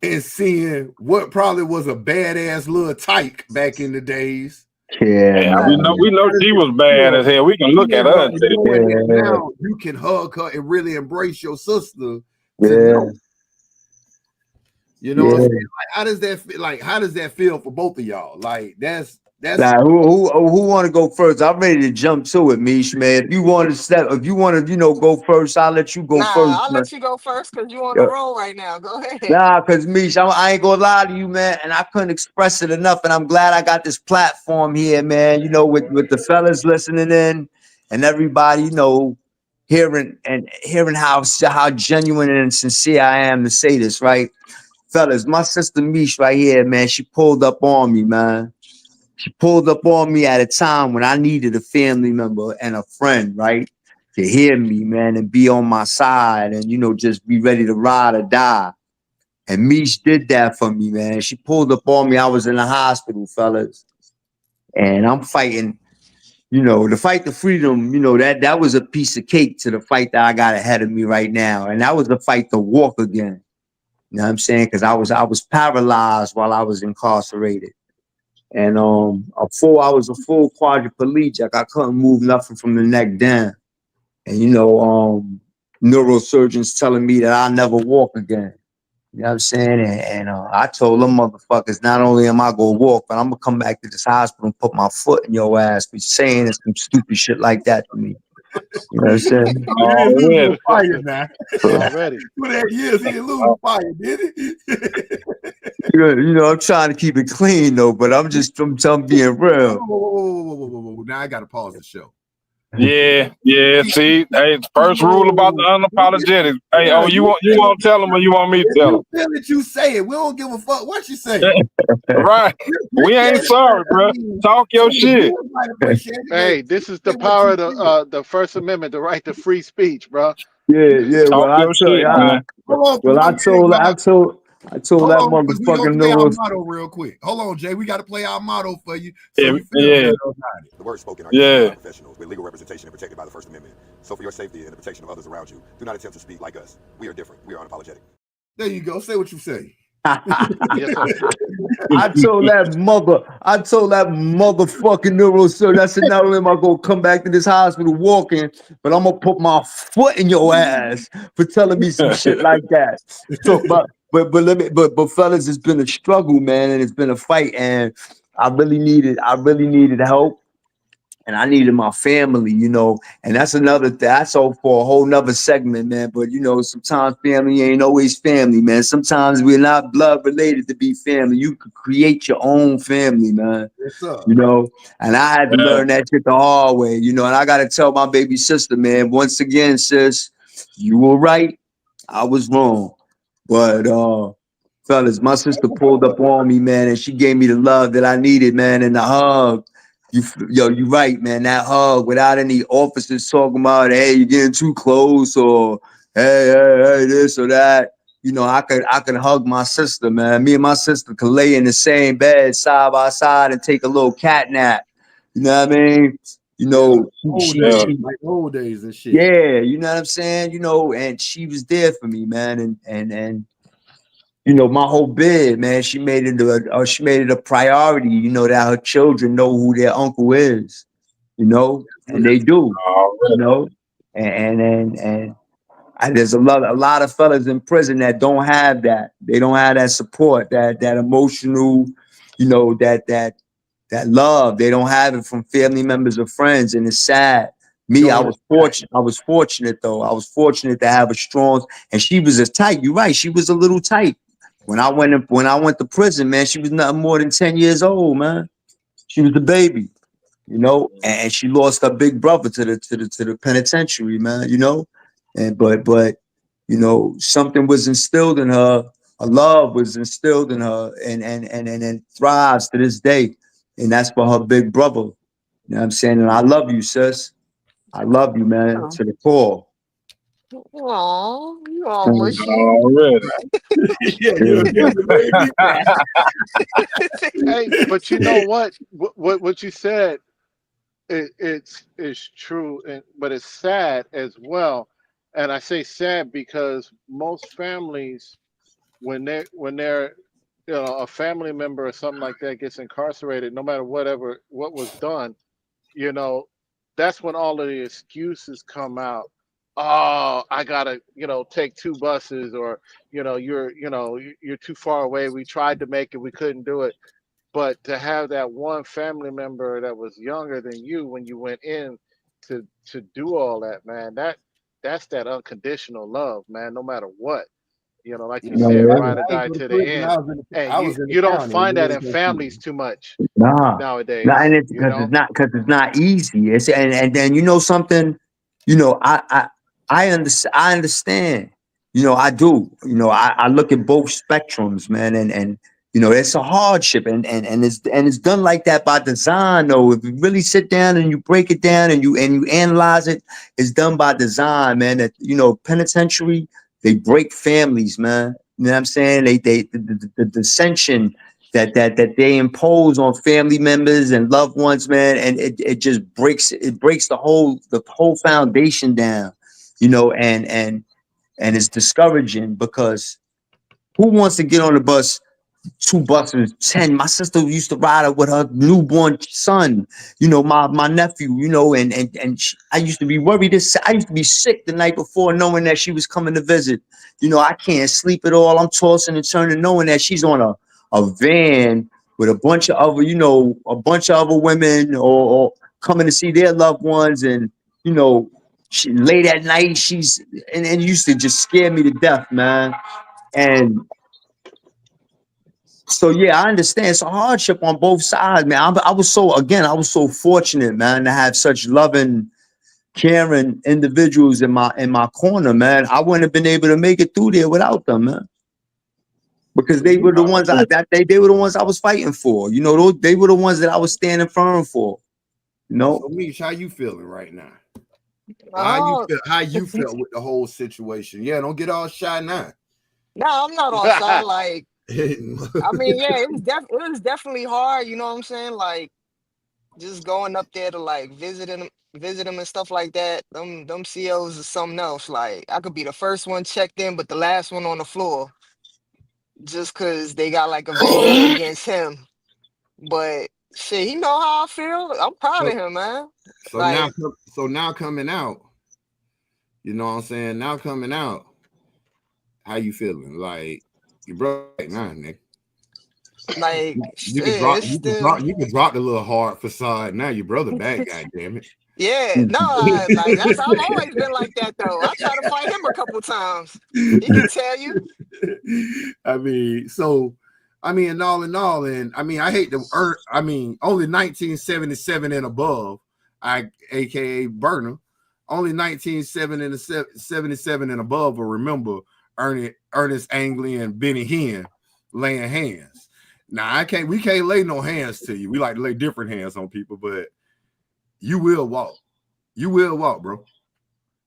and seeing what probably was a badass little tyke back in the days. Yeah, we know she was bad as hell. We can look at her. Now you can hug her and really embrace your sister. You know what I'm saying? Like, how does that feel? Like, how does that feel for both of y'all? Like, that's like, who want to go first? I'm ready to jump to it, Mish, man. If you want to, you know, go first, I'll let you go first. I'll let you go first because you on the roll right now. Go ahead. Nah, because Mish, I ain't gonna lie to you, man, and I couldn't express it enough. And I'm glad I got this platform here, man. You know, with the fellas listening in and everybody, you know, hearing how genuine and sincere I am to say this, right? Fellas, my sister Mish right here, man, she pulled up on me, man. She pulled up on me at a time when I needed a family member and a friend, right? To hear me, man, and be on my side and, you know, just be ready to ride or die. And Mish did that for me, man. She pulled up on me. I was in the hospital, fellas. And I'm fighting, you know, to fight the freedom, you know, that was a piece of cake to the fight that I got ahead of me right now. And that was the fight to walk again. You know what I'm saying? Because I was paralyzed while I was incarcerated. And I was a full quadriplegic. I couldn't move nothing from the neck down. And you know, neurosurgeons telling me that I'll never walk again. You know what I'm saying? And I told them motherfuckers, not only am I gonna walk, but I'm gonna come back to this hospital and put my foot in your ass for saying some stupid shit like that to me. You know what I'm saying? Already. Fire now. Already. For that years, he didn't lose fire, did he? You know, I'm trying to keep it clean though, but I'm being real. Whoa. Now I gotta pause the show. Yeah. See, hey, first rule about the unapologetic. Hey, you want to tell them or you want me to tell them? Feel it, you say it. We don't give a fuck what you say. Right. We ain't sorry, bro. Talk your shit. Hey, this is the power of the First Amendment, the right to free speech, bro. Yeah. Talk your shit, man. I told that motherfucking play our motto real quick. Hold on, Jay. We got to play our motto for you. So you feel better about it. The words spoken are professionals with legal representation and protected by the First Amendment. So for your safety and the protection of others around you, do not attempt to speak like us. We are different. We are unapologetic. There you go. Say what you say. Yes, sir. I told that motherfucking neurosurgeon, I said, not only am I gonna come back to this hospital walking, but I'm gonna put my foot in your ass for telling me some shit like that. So, but fellas, it's been a struggle, man, and it's been a fight, and I really needed help. And I needed my family, you know, and that's all for a whole nother segment, man. But you know, sometimes family ain't always family, man. Sometimes we're not blood related to be family. You could create your own family, man. Yes, sir. You know, and I had to learn that shit the hard way, you know. And I gotta tell my baby sister, man, once again, sis, you were right. I was wrong. But fellas, my sister pulled up on me, man, and she gave me the love that I needed, man, and the hug. You right, man. That hug without any officers talking about, hey, you're getting too close, or hey, this or that. You know, I could hug my sister, man. Me and my sister could lay in the same bed side by side and take a little cat nap. You know what I mean? You know, like old days and shit. yeah, you know what I'm saying? You know, and she was there for me, man. And you know, my whole bid, man, she made it a priority, you know, that her children know who their uncle is, you know, and they do, you know, and there's a lot of fellas in prison that don't have that. They don't have that support, that emotional, you know, that love. They don't have it from family members or friends, and it's sad. Me, I was fortunate. I was fortunate though. I was fortunate to have a strong, and she was as tight. You're right. She was a little tight. When I went to prison, man, she was nothing more than 10 years old, man. She was the baby, you know, and she lost her big brother to the penitentiary, man, you know. And but you know, something was instilled in her, a love was instilled in her, and thrives to this day. And that's for her big brother. You know what I'm saying? And I love you, sis. I love you, man, to the core. Aw, you all mushy. Already. Yeah, you made me cry. Hey, but you know what? What you said, it's true, but it's sad as well. And I say sad because most families, when they're a family member or something like that gets incarcerated, no matter what was done, you know, that's when all of the excuses come out. Oh, I gotta, take two buses, or you're too far away. We tried to make it, we couldn't do it. But to have that one family member that was younger than you when you went in to do all that, man, that's that unconditional love, man. No matter what, like you said, I ride or ain't die go to to the prison. end. And I you was in the you don't county. find that in families too much Nah, nah, nowadays. and it's because it's not easy. It's and then you know something, you know, I understand. You know, I do. You know, I look at both spectrums, man, and you know, it's a hardship, and it's done like that by design. Though, if you really sit down and you break it down and you analyze it, it's done by design, man. That you know, penitentiary, they break families, man. You know what I'm saying? The dissension that they impose on family members and loved ones, man, and it just breaks the whole foundation down, you know, and it's discouraging because who wants to get on the bus 2 buses, 10. My sister used to ride it with her newborn son, you know, my nephew, you know, and I used to be worried. I used to be sick the night before knowing that she was coming to visit. You know, I can't sleep at all. I'm tossing and turning knowing that she's on a van with a bunch of other, you know, a bunch of other women or coming to see their loved ones. And, you know, late at night, and it used to just scare me to death, man. And so yeah, I understand it's a hardship on both sides, man. I was so fortunate, man, to have such loving, caring individuals in my corner, man. I wouldn't have been able to make it through there without them, man. Because they were the ones they were the ones I was fighting for. You know, they were the ones that I was standing firm for. You know. So, Mish, how you feeling right now? Oh, How you felt with the whole situation? Yeah, don't get all shy now. no, I'm not all shy. Like, I mean, yeah, it was definitely hard. You know what I'm saying? Like, just going up there to like visit them and stuff like that. Them COs is something else. Like, I could be the first one checked in, but the last one on the floor, just cause they got like a vendetta against him. But shit, he know how I feel. I'm proud of him, man. So now coming out, you know what I'm saying? Now coming out, how you feeling? Like your brother right now, Nick. Like, You can drop the little hard facade. Now your brother back, goddamn it. Yeah, no, like I've always been like that though. I tried to fight him a couple times. He can tell you. I mean, in all, and I mean, I hate to only 1977 and above, aka Burner, only 1977 and above will remember Ernest Angley and Benny Hinn laying hands. Now we can't lay no hands to you. We like to lay different hands on people, but you will walk. You will walk, bro.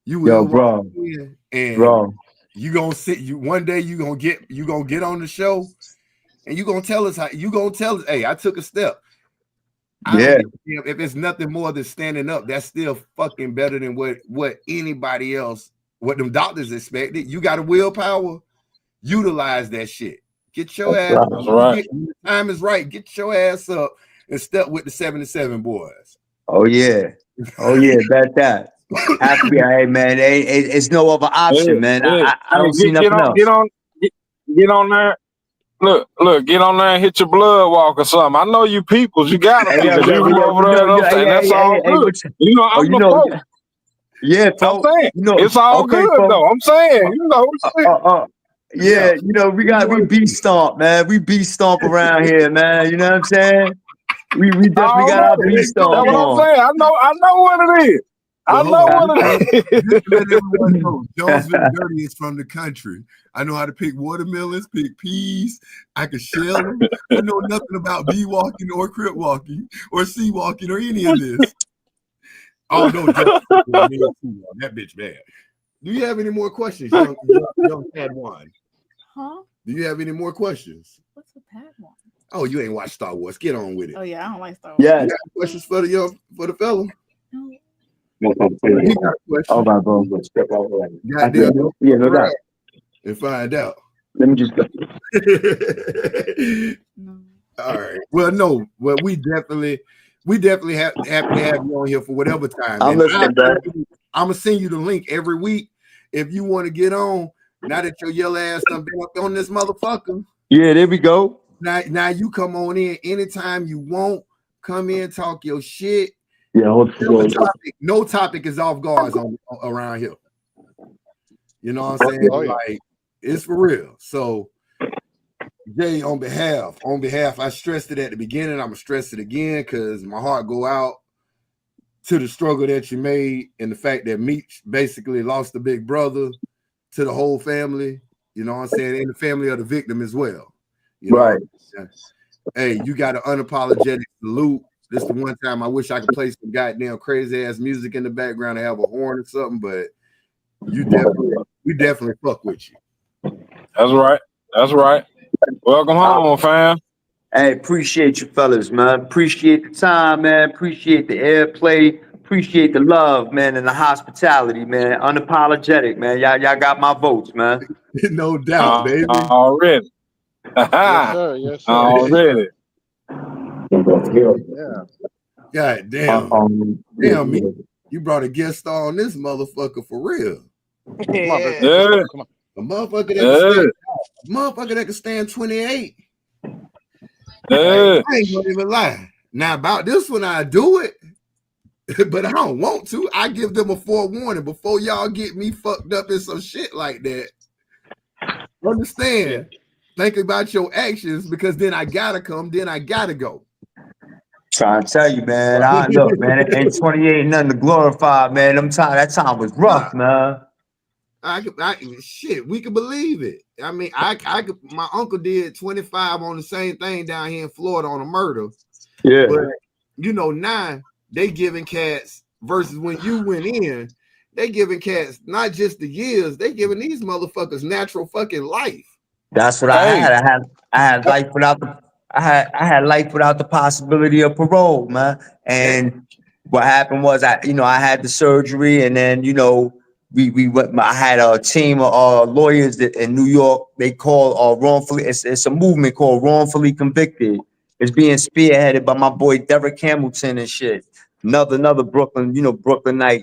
You will walk in, and you gonna sit. You one day you gonna get on the show, and you gonna tell us hey, I took a step. I don't give a damn if it's nothing more than standing up. That's still fucking better than what anybody else, what them doctors expected. You got a willpower, utilize that shit. Get your ass. That's right. When the time is right, get your ass up and step with the 77 boys. Oh yeah, bet that. Hey man, it's no other option, man. I don't see nothing else. Get on there. Look, get on there and hit your blood walk or something. I know you peoples. You got to feel it. You over there, that's all good. You know, I'm the folk. Yeah, I'm saying it's all good though. I'm saying, yeah, we beat stomp, man. We beat stomp around here, man. You know what I'm saying? We definitely got our beat stomp. That's what I'm saying. I know what it is. I know what it is. Jonesville Dirty is from the country. I know how to pick watermelons, pick peas. I can shell them. I know nothing about bee walking or crip walking or sea walking or any of this. Oh no, that bitch bad. Do you have any more questions, young Padawan? Huh? Do you have any more questions? What's a Padawan? Oh, you ain't watched Star Wars. Get on with it. Oh yeah, I don't like Star Wars. Yeah. You got questions for the fellow? No. He got a question. Oh my God. Step out right. Goddamn. Yeah, no doubt. And find out. Let me just go. No. All right. Well, no. Well, we definitely happy to have you on here for whatever time. I'm listening, bro. I'm gonna send you the link every week if you want to get on. Now that your yellow ass done been up on this motherfucker. Yeah, there we go. Now you come on in anytime you want. Come in, talk your shit. Yeah, no topic is off guards around here. You know what I'm saying? Oh, yeah. Like, it's for real. So, Jay, on behalf, I stressed it at the beginning. I'm gonna stress it again because my heart go out to the struggle that you made and the fact that Meech basically lost a big brother to the whole family. You know what I'm saying? And the family of the victim as well. You know right. Hey, you got an unapologetic salute. This is the one time I wish I could play some goddamn crazy ass music in the background and have a horn or something, but we definitely fuck with you. That's right. Welcome home, fam. Hey, appreciate you fellas, man. Appreciate the time, man. Appreciate the airplay. Appreciate the love, man, and the hospitality, man. Unapologetic, man. Y'all got my votes, man. No doubt, baby. Already. Yes, sir. Already. Yeah. God damn. Damn, me. You brought a guest star on this motherfucker for real. Yeah. Come on. A motherfucker that can stand 28. I ain't gonna even lie. Now about this one, I do it, but I don't want to. I give them a forewarning before y'all get me fucked up in some shit like that. Understand? Think about your actions because then I gotta come, then I gotta go. Trying to tell you, man. Look, man, ain't 28 nothing to glorify, man. That time was rough, man. Shit, we can believe it. I mean, my uncle did 25 on the same thing down here in Florida on a murder. Yeah. But now they giving cats versus when you went in, they giving cats not just the years, they giving these motherfuckers natural fucking life. That's what I had. I had life without the possibility of parole, man. And what happened was I had the surgery, and then we went. I had a team of lawyers that in New York they call wrongfully. It's a movement called wrongfully convicted. It's being spearheaded by my boy Derek Hamilton and shit. Another Brooklynite,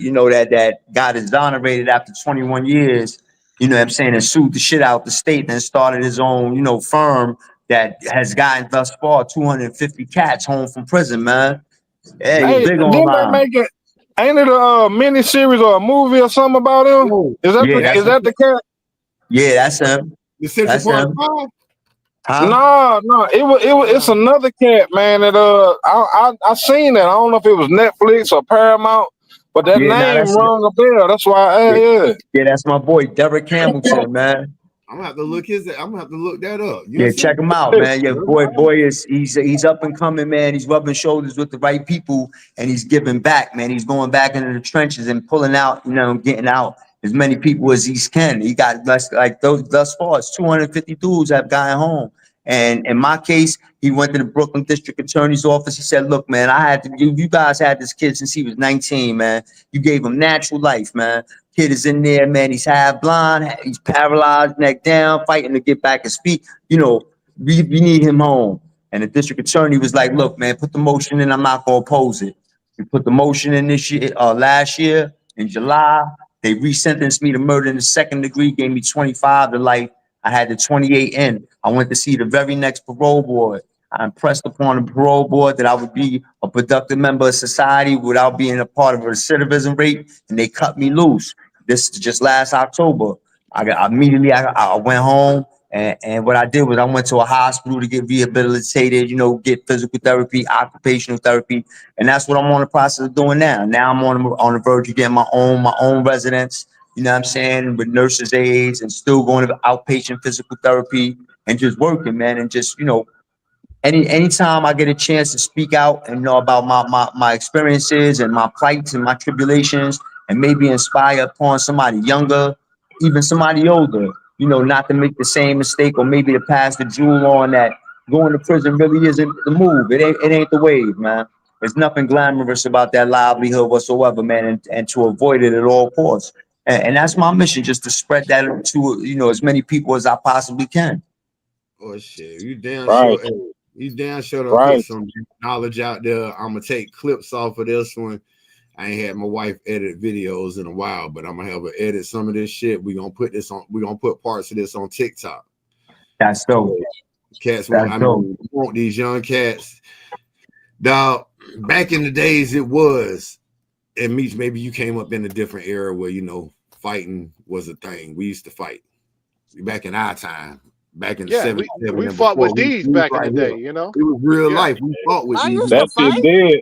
that got exonerated after 21 years. You know what I'm saying, and sued the shit out the state and started his own, firm that has gotten thus far 250 cats home from prison, man. Hey, big on didn't they make it? Ain't it a mini series or a movie or something about him? Is that the cat? Yeah, that's him. The Central Park? No, it's another cat, man. That I seen it. I don't know if it was Netflix or Paramount, but that name rung a bell. That's why. Yeah, that's my boy Derek Hamilton, man. I'm gonna have to look that up. Check him out, man. Boy is he's up and coming, man. He's rubbing shoulders with the right people, and he's giving back, man. He's going back into the trenches and pulling out, getting out as many people as he can. He got thus far, it's 250 dudes have gotten home. And in my case, he went to the Brooklyn District Attorney's office. He said, "Look, man, you guys had this kid since he was 19, man. You gave him natural life, man. Kid is in there, man. He's half blind. He's paralyzed, neck down, fighting to get back his feet. We need him home." And the district attorney was like, "Look, man, put the motion in. I'm not going to oppose it." We put the motion in this year, last year in July. They resentenced me to murder in the second degree, gave me 25 to life. I had the 28 in. I went to see the very next parole board. I impressed upon the parole board that I would be a productive member of society without being a part of a recidivism rate, and they cut me loose. This is just last October. I went home, and what I did was I went to a hospital to get rehabilitated, get physical therapy, occupational therapy, and that's what I'm on the process of doing now. Now I'm on the verge of getting my own residence. You know what I'm saying, with nurses' aides, and still going to outpatient physical therapy and just working, man, and just anytime I get a chance to speak out and know about my experiences and my plights and my tribulations, and maybe inspire upon somebody younger, even somebody older, not to make the same mistake, or maybe to pass the jewel on that going to prison really isn't the move. It ain't the wave, man. There's nothing glamorous about that livelihood whatsoever, man, and to avoid it at all costs. And that's my mission, just to spread that to as many people as I possibly can. Oh shit, you damn sure. You damn sure to put some knowledge out there. I'm gonna take clips off of this one. I ain't had my wife edit videos in a while, but I'm gonna have her edit some of this shit. We're gonna put parts of this on TikTok. That's dope. Cats want these young cats. Dog, back in the days it was, and Meech, maybe you came up in a different era where fighting was a thing. We used to fight. Back in our time. Back in the 70s. We fought with these back in the day, It was real life. We fought with these. That shit dead.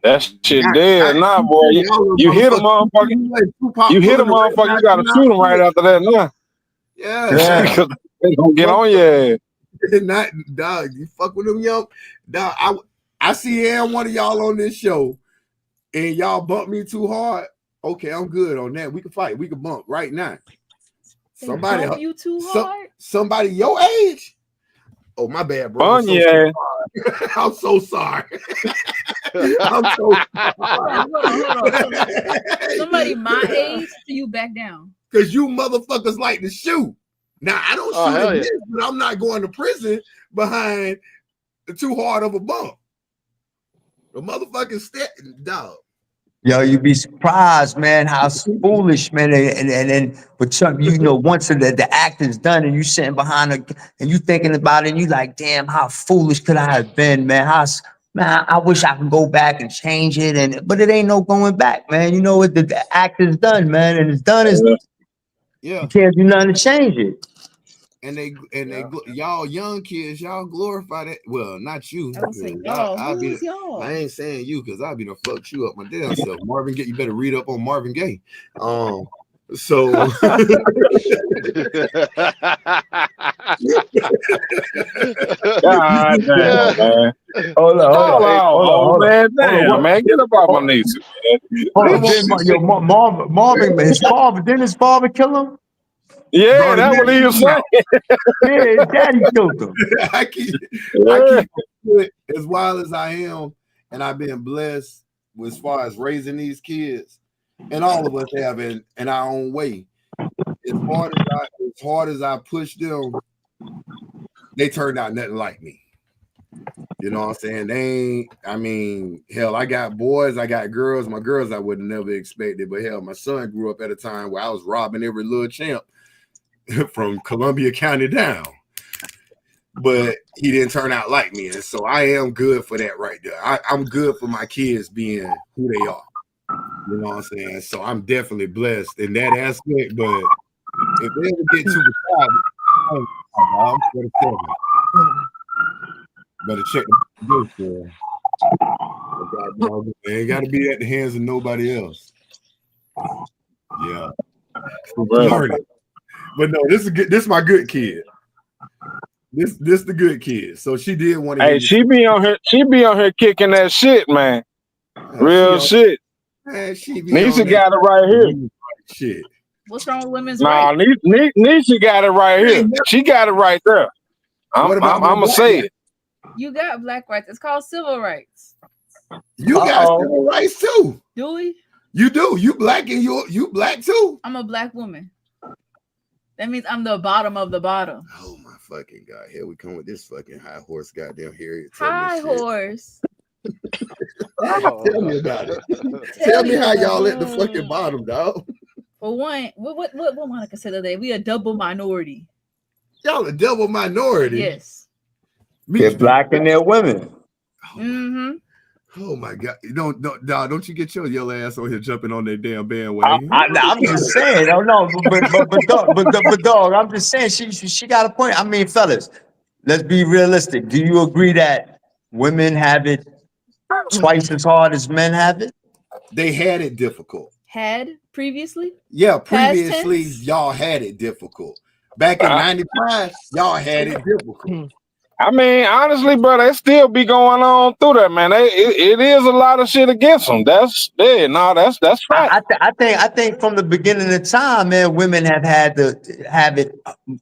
That shit dead. Nah, boy. You hit a motherfucker. You hit a motherfucker, you gotta shoot him right after that now. Yeah. Because they gonna get on your ass. Not, dog, you fuck with them young. Dog, I see one of y'all on this show and y'all bump me too hard. Okay, I'm good on that. We can fight. We can bump right now. Somebody bump you too hard? Somebody your age? Oh, my bad, bro. I'm so sorry. I'm so sorry. Hold on. Somebody my age, do you back down? Because you motherfuckers like to shoot. Now, I don't shoot at this, but I'm not going to prison behind too hard of a bump. The motherfucking dog. Yo, you'd be surprised, man, how foolish, man. And but Chuck, once the acting's done and you sitting behind and you thinking about it, and you like, damn, how foolish could I have been, man? I wish I could go back and change it, but it ain't no going back, man. You know what? The act is done, man, and it's done. You can't do nothing to change it. And y'all young kids, y'all glorify that. Well, not you. I ain't saying you because I'll be done fucked you up my damn self. Marvin Gaye, you better read up on Marvin Gaye. So God damn, man. Hold on, man. Damn, man. Get up off my knees. Marvin, didn't his father kill him? Yeah, that's what he was saying. Yeah, his daddy killed him. I keep as wild as I am, and I've been blessed as far as raising these kids, and all of us have in our own way. As hard as I pushed them, they turned out nothing like me. You know what I'm saying? Hell, I got boys, I got girls. My girls I would have never expected, but hell, my son grew up at a time where I was robbing every little champ from Columbia County down. But he didn't turn out like me. And so I am good for that right there. I'm good for my kids being who they are. You know what I'm saying? So I'm definitely blessed in that aspect. But if they ever get too excited, I'm 47. Better check the good for. It ain't got to be at the hands of nobody else. Yeah. But no, this is good. This is my good kid. This the good kid. So she did want to. Hey, she be on here kicking that shit, man. Real shit. Man, she be Nisha on that got it right here. Shit. What's wrong with women's nah, rights? Nisha got it right here. She got it right there. I'm gonna say it. You got black rights. It's called civil rights. You got civil rights too. Do we? You do. You black and you black too. I'm a black woman. That means I'm the bottom of the bottom. Oh my fucking God. Here we come with this fucking high horse goddamn Harriet. High horse. Tell me about it. Tell me how y'all at the fucking bottom, dog. For one, what Monica said the other day, we a double minority. Y'all a double minority. Yes. They're black and they're women. Mm-hmm. Oh my God! Don't you get your ass on here jumping on that damn bandwagon? I'm just saying. But dog, I'm just saying she got a point. I mean, fellas, let's be realistic. Do you agree that women have it twice as hard as men have it? They had it difficult. Had previously? Yeah, previously y'all had it difficult. Back in '95, y'all had it difficult. I mean, honestly, bro, they still be going on through that, man. It is a lot of shit against them. That's right. I think from the beginning of time, man, women have had to have it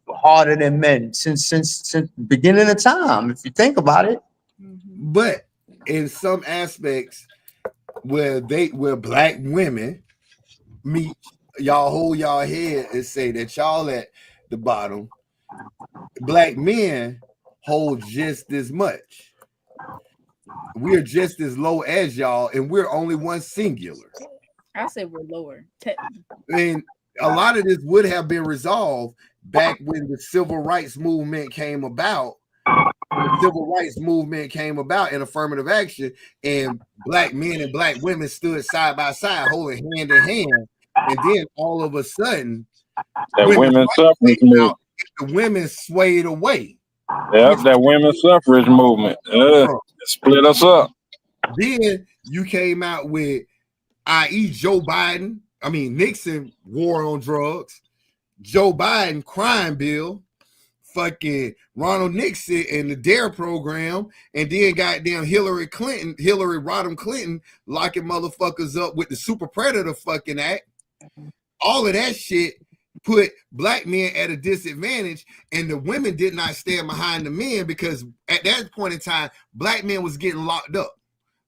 harder than men since the beginning of time. If you think about it, but in some aspects, where black women meet, y'all hold y'all head and say that y'all at the bottom. Black men hold just as much. We're just as low as y'all, and we're only one singular. I say we're lower. And a lot of this would have been resolved back when the civil rights movement came about. The civil rights movement came about in affirmative action, and black men and black women stood side by side, holding hand in hand. And then all of a sudden, that women's suffrage movement. The women swayed away. Yeah, that women's suffrage movement. Split us up. Then you came out with, i.e., Joe Biden. I mean, Nixon, war on drugs. Joe Biden, crime bill. Fucking Ronald Nixon and the DARE program. And then goddamn Hillary Rodham Clinton locking motherfuckers up with the Super Predator fucking act. All of that shit put black men at a disadvantage, and the women did not stand behind the men, because at that point in time, black men was getting locked up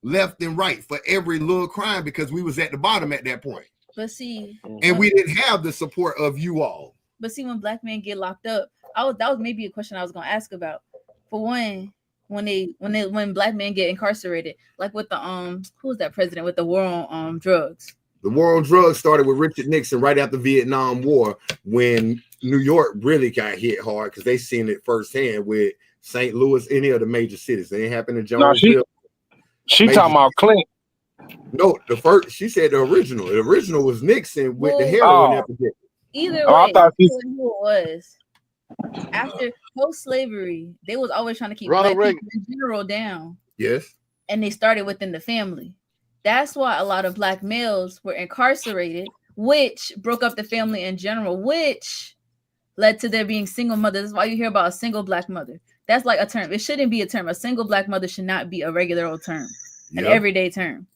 left and right for every little crime, because we was at the bottom at that point. But see, and we didn't have the support of you all. But see, when black men get locked up, that was maybe a question I was gonna ask about. For one, when black men get incarcerated, like with the who was that president with the war on drugs? The war on drugs started with Richard Nixon right after the Vietnam War, when New York really got hit hard, because they seen it firsthand with St. Louis, any of the major cities. They ain't happened in Jonesville. No, she talking about Clinton. No, she said the original. The original was Nixon with the heroin epidemic. Either way, I thought who it was. After post-slavery, they was always trying to keep black people in general down. Yes. And they started within the family. That's why a lot of black males were incarcerated, which broke up the family in general, which led to there being single mothers. That's why you hear about a single black mother. That's like a term. It shouldn't be a term. A single black mother should not be a regular old term, an everyday term.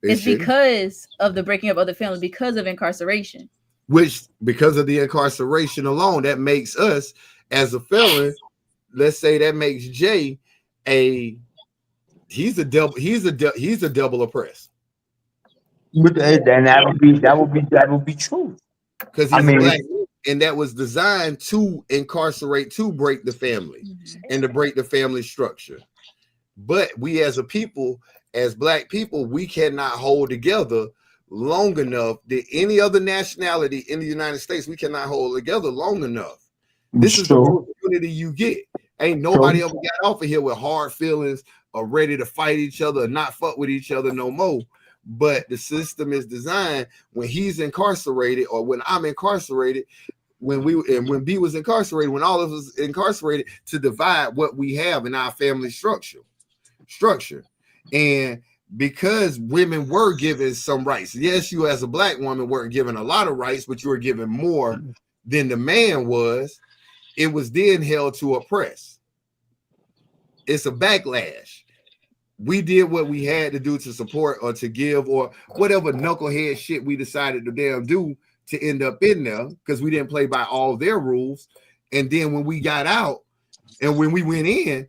It's because of the breaking up of the family, because of incarceration. Which, because of the incarceration alone, that makes us as a felon, let's say that makes Jay he's a double oppressed. And that would be true. Because he's black, and that was designed to incarcerate, to break the family and to break the family structure. But we as a people, as black people, we cannot hold together long enough that any other nationality in the United States, we cannot hold together long enough. This is the opportunity you get. Ain't nobody ever got off of here with hard feelings or ready to fight each other or not fuck with each other no more. But the system is designed, when he's incarcerated, or when I'm incarcerated, when B was incarcerated, when all of us incarcerated, to divide what we have in our family structure. And because women were given some rights, yes, you as a black woman weren't given a lot of rights, but you were given more than the man was, it was then held to oppress. It's a backlash. We did what we had to do to support or to give or whatever knucklehead shit we decided to damn do to end up in there because we didn't play by all their rules. And then when we got out and when we went in,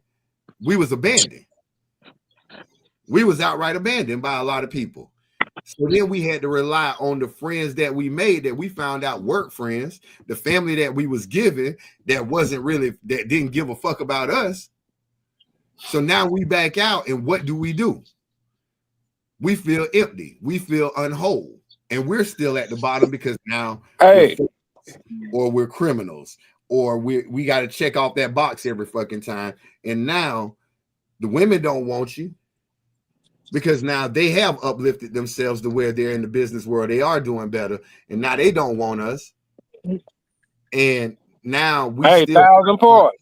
we was abandoned. We was outright abandoned by a lot of people. So then we had to rely on the friends that we made that we found out work friends, the family that we was given that wasn't really, that didn't give a fuck about us. So now we back out, and what do? We feel empty. We feel unwhole, and we're still at the bottom because now, or we're criminals, or we got to check off that box every fucking time. And now the women don't want you because now they have uplifted themselves to where they're in the business world. They are doing better, and now they don't want us. And now we still 1,000 points.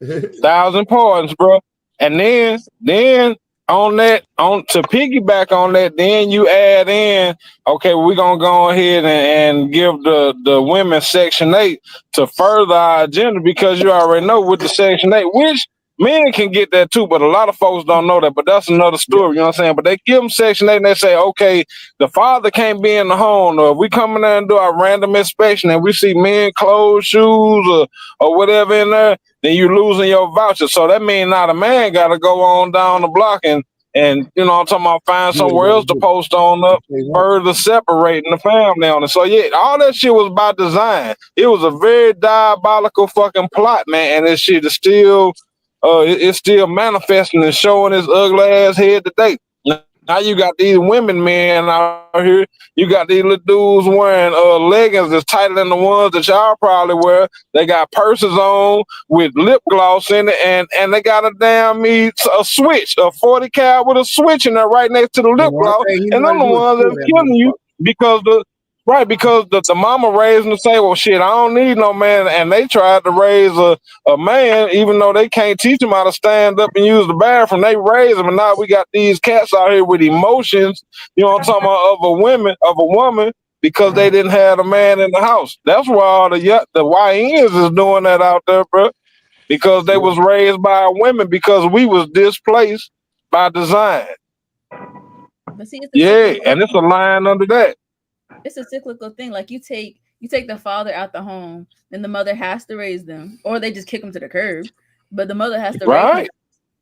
1,000 points, bro. And then on to piggyback on that, then you add in, okay, we're gonna go ahead and give the women Section 8 to further our agenda because you already know with the Section 8, which men can get that too, but a lot of folks don't know that. But that's another story, you know what I'm saying? But they give them Section 8 and they say, okay, the father can't be in the home, or if we come in there and do our random inspection and we see men clothes, shoes, or whatever in there, then you losing your voucher. So that means now the man got to go on down the block and you know I'm talking about, find somewhere else to post on up, further separating the family on it. So yeah, all that shit was by design. It was a very diabolical fucking plot, man, and this shit is still it's still manifesting and showing its ugly ass head today. Now you got these women men out here. You got these little dudes wearing leggings that's tighter than the ones that y'all probably wear. They got purses on with lip gloss in it, and they got a switch, a 40 cal with a switch in there right next to the lip gloss. And I'm the ones that's killing you because the mama raised them to say, well, shit, I don't need no man. And they tried to raise a man, even though they can't teach them how to stand up and use the bathroom. They raise them, and now we got these cats out here with emotions, you know what I'm talking about, of a woman, because they didn't have a man in the house. That's why all the YNs is doing that out there, bro, because they was raised by women, because we was displaced by design. But see, and it's a line under that. It's a cyclical thing. Like you take the father out the home, then the mother has to raise them, or they just kick them to the curb. But the mother has to raise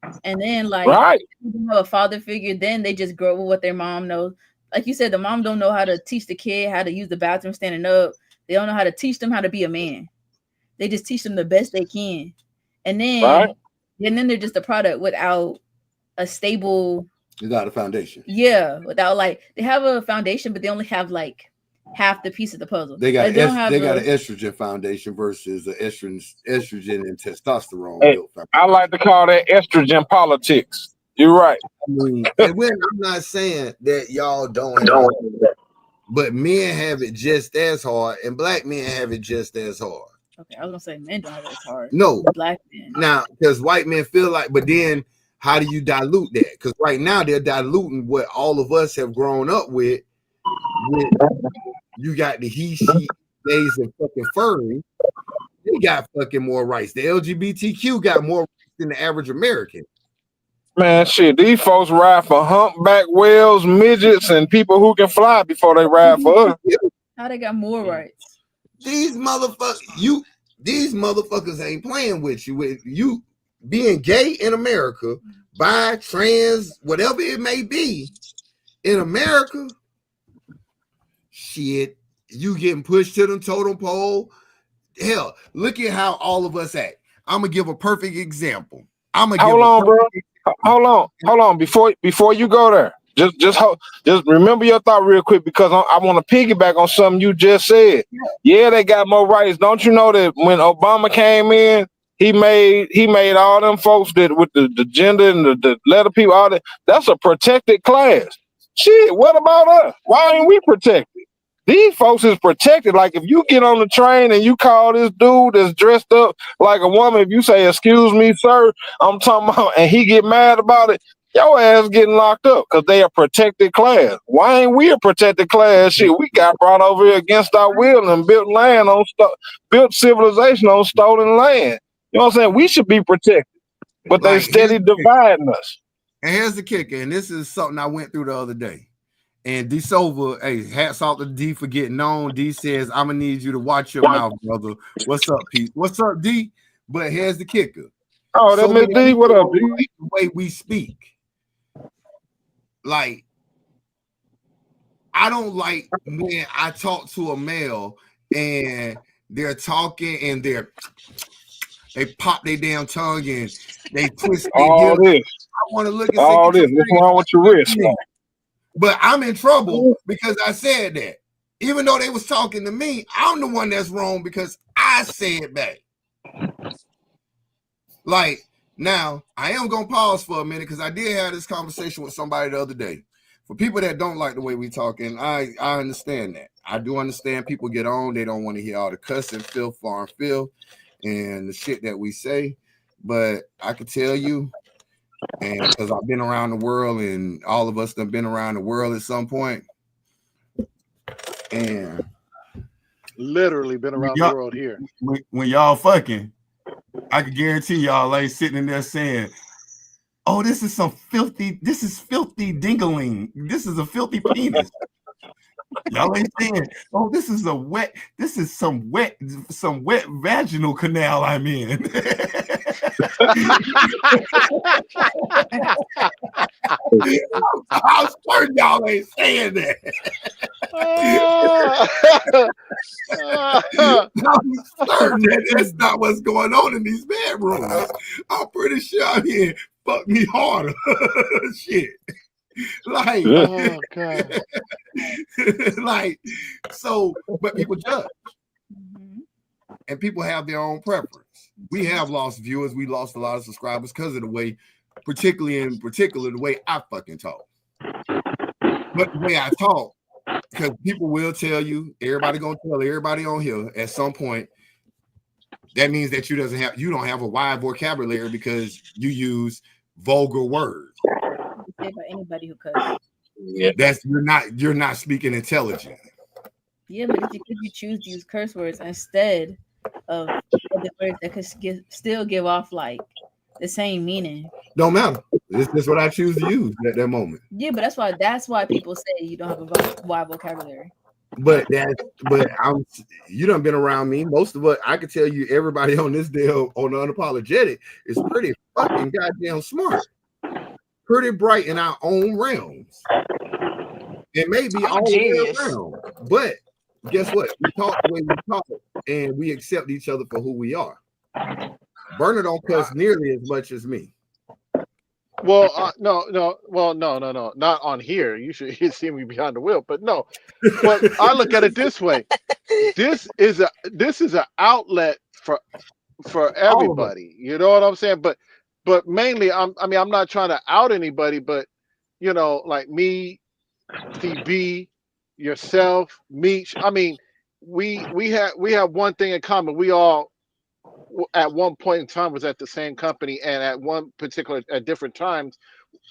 them, and then if you have a father figure, then they just grow with what their mom knows. Like you said, the mom don't know how to teach the kid how to use the bathroom standing up. They don't know how to teach them how to be a man. They just teach them the best they can, and then they're just a product without a stable. Without a foundation. Yeah, without they have a foundation, but they only have half the piece of the puzzle. They got they got an estrogen foundation versus the estrogen and testosterone. Hey, I like to call that estrogen politics. You're right. I mean, I'm not saying that y'all don't have it, but men have it just as hard, and black men have it just as hard. Okay, I was gonna say men don't have it as hard. No, black men. Now, because white men feel like, but then how do you dilute that? Because right now they're diluting what all of us have grown up with. You got the he, she, gays, and fucking furry. They got fucking more rights. The LGBTQ got more rights than the average American. Man, shit, these folks ride for humpback whales, midgets, and people who can fly before they ride for us. How they got more rights? These motherfuckers ain't playing with you. With you being gay in America, bi, trans, whatever it may be, in America, shit, you getting pushed to the totem pole. Hell, look at how all of us act. I'm gonna give a perfect example. Hold on. Before you go there, just remember your thought real quick, because I want to piggyback on something you just said. Yeah, they got more rights. Don't you know that when Obama came in, he made all them folks that with the gender and the letter people, all that, that's a protected class. Shit, what about us? Why ain't we protected? These folks is protected. Like if you get on the train and you call this dude that's dressed up like a woman, if you say, "Excuse me, sir," I'm talking about, and he get mad about it, Your ass getting locked up because they a protected class. Why ain't we a protected class? Shit, we got brought over here against our will and built land on built civilization on stolen land. You know what I'm saying? We should be protected, but they steady dividing us. And here's the kicker, and this is something I went through the other day. And D Silva, hey, hats off to D for getting on. D says, I'm gonna need you to watch your mouth, brother. What's up, Pete? What's up, D? But here's the kicker. Oh, that Miss D, what up, D? Like the way we speak. Like, I don't like when I talk to a male and they're talking and they pop their damn tongue and they twist their this. I want to look and all this. What's wrong with your wrist, man? But I'm in trouble because I said that. Even though they was talking to me, I'm the one that's wrong because I said back. Like, now, I am going to pause for a minute because I did have this conversation with somebody the other day. For people that don't like the way we talk, and I understand that. I do understand people get on. They don't want to hear all the cussing, filth, foreign filth, and the shit that we say. But I can tell you, and because I've been around the world, and all of us have been around the world at some point, and literally been around the world here. When y'all fucking, I can guarantee y'all ain't sitting in there saying, "Oh, this is filthy dingling. This is a filthy penis." Y'all ain't saying, "Oh, this is some wet vaginal canal I'm in." I'm certain y'all ain't saying that. I'm certain that that's not what's going on in these bedrooms. I'm pretty sure I'm here. Fuck me harder. Shit. Like, oh God. Like, so, but people judge. And people have their own preference. We have lost viewers. We lost a lot of subscribers because of the way, particularly the way I fucking talk. But the way I talk, because people will tell you, everybody gonna tell everybody on here at some point, that means that you don't have a wide vocabulary because you use vulgar words. Say about anybody who cuss. Yeah, you're not speaking intelligent. Yeah, but if you choose to use curse words instead of other words that could still give off like the same meaning, don't matter. This is what I choose to use at that moment. Yeah, but that's why people say you don't have a wide vocabulary. But you done been around me. Most of it, I can tell you, everybody on this deal on the Unapologetic is pretty fucking goddamn smart, pretty bright in our own realms. It may be all the way around, but guess what? We talk the way we talk, and we accept each other for who we are. Burner don't cuss nearly as much as me. Well, no, not on here. You should see me behind the wheel, but no. But I look at it this way: this is an outlet for everybody. You know what I'm saying? But mainly, I'm not trying to out anybody, but you know, like me, TB, yourself, Meech. I mean, we have one thing in common. We all at one point in time was at the same company, and at different times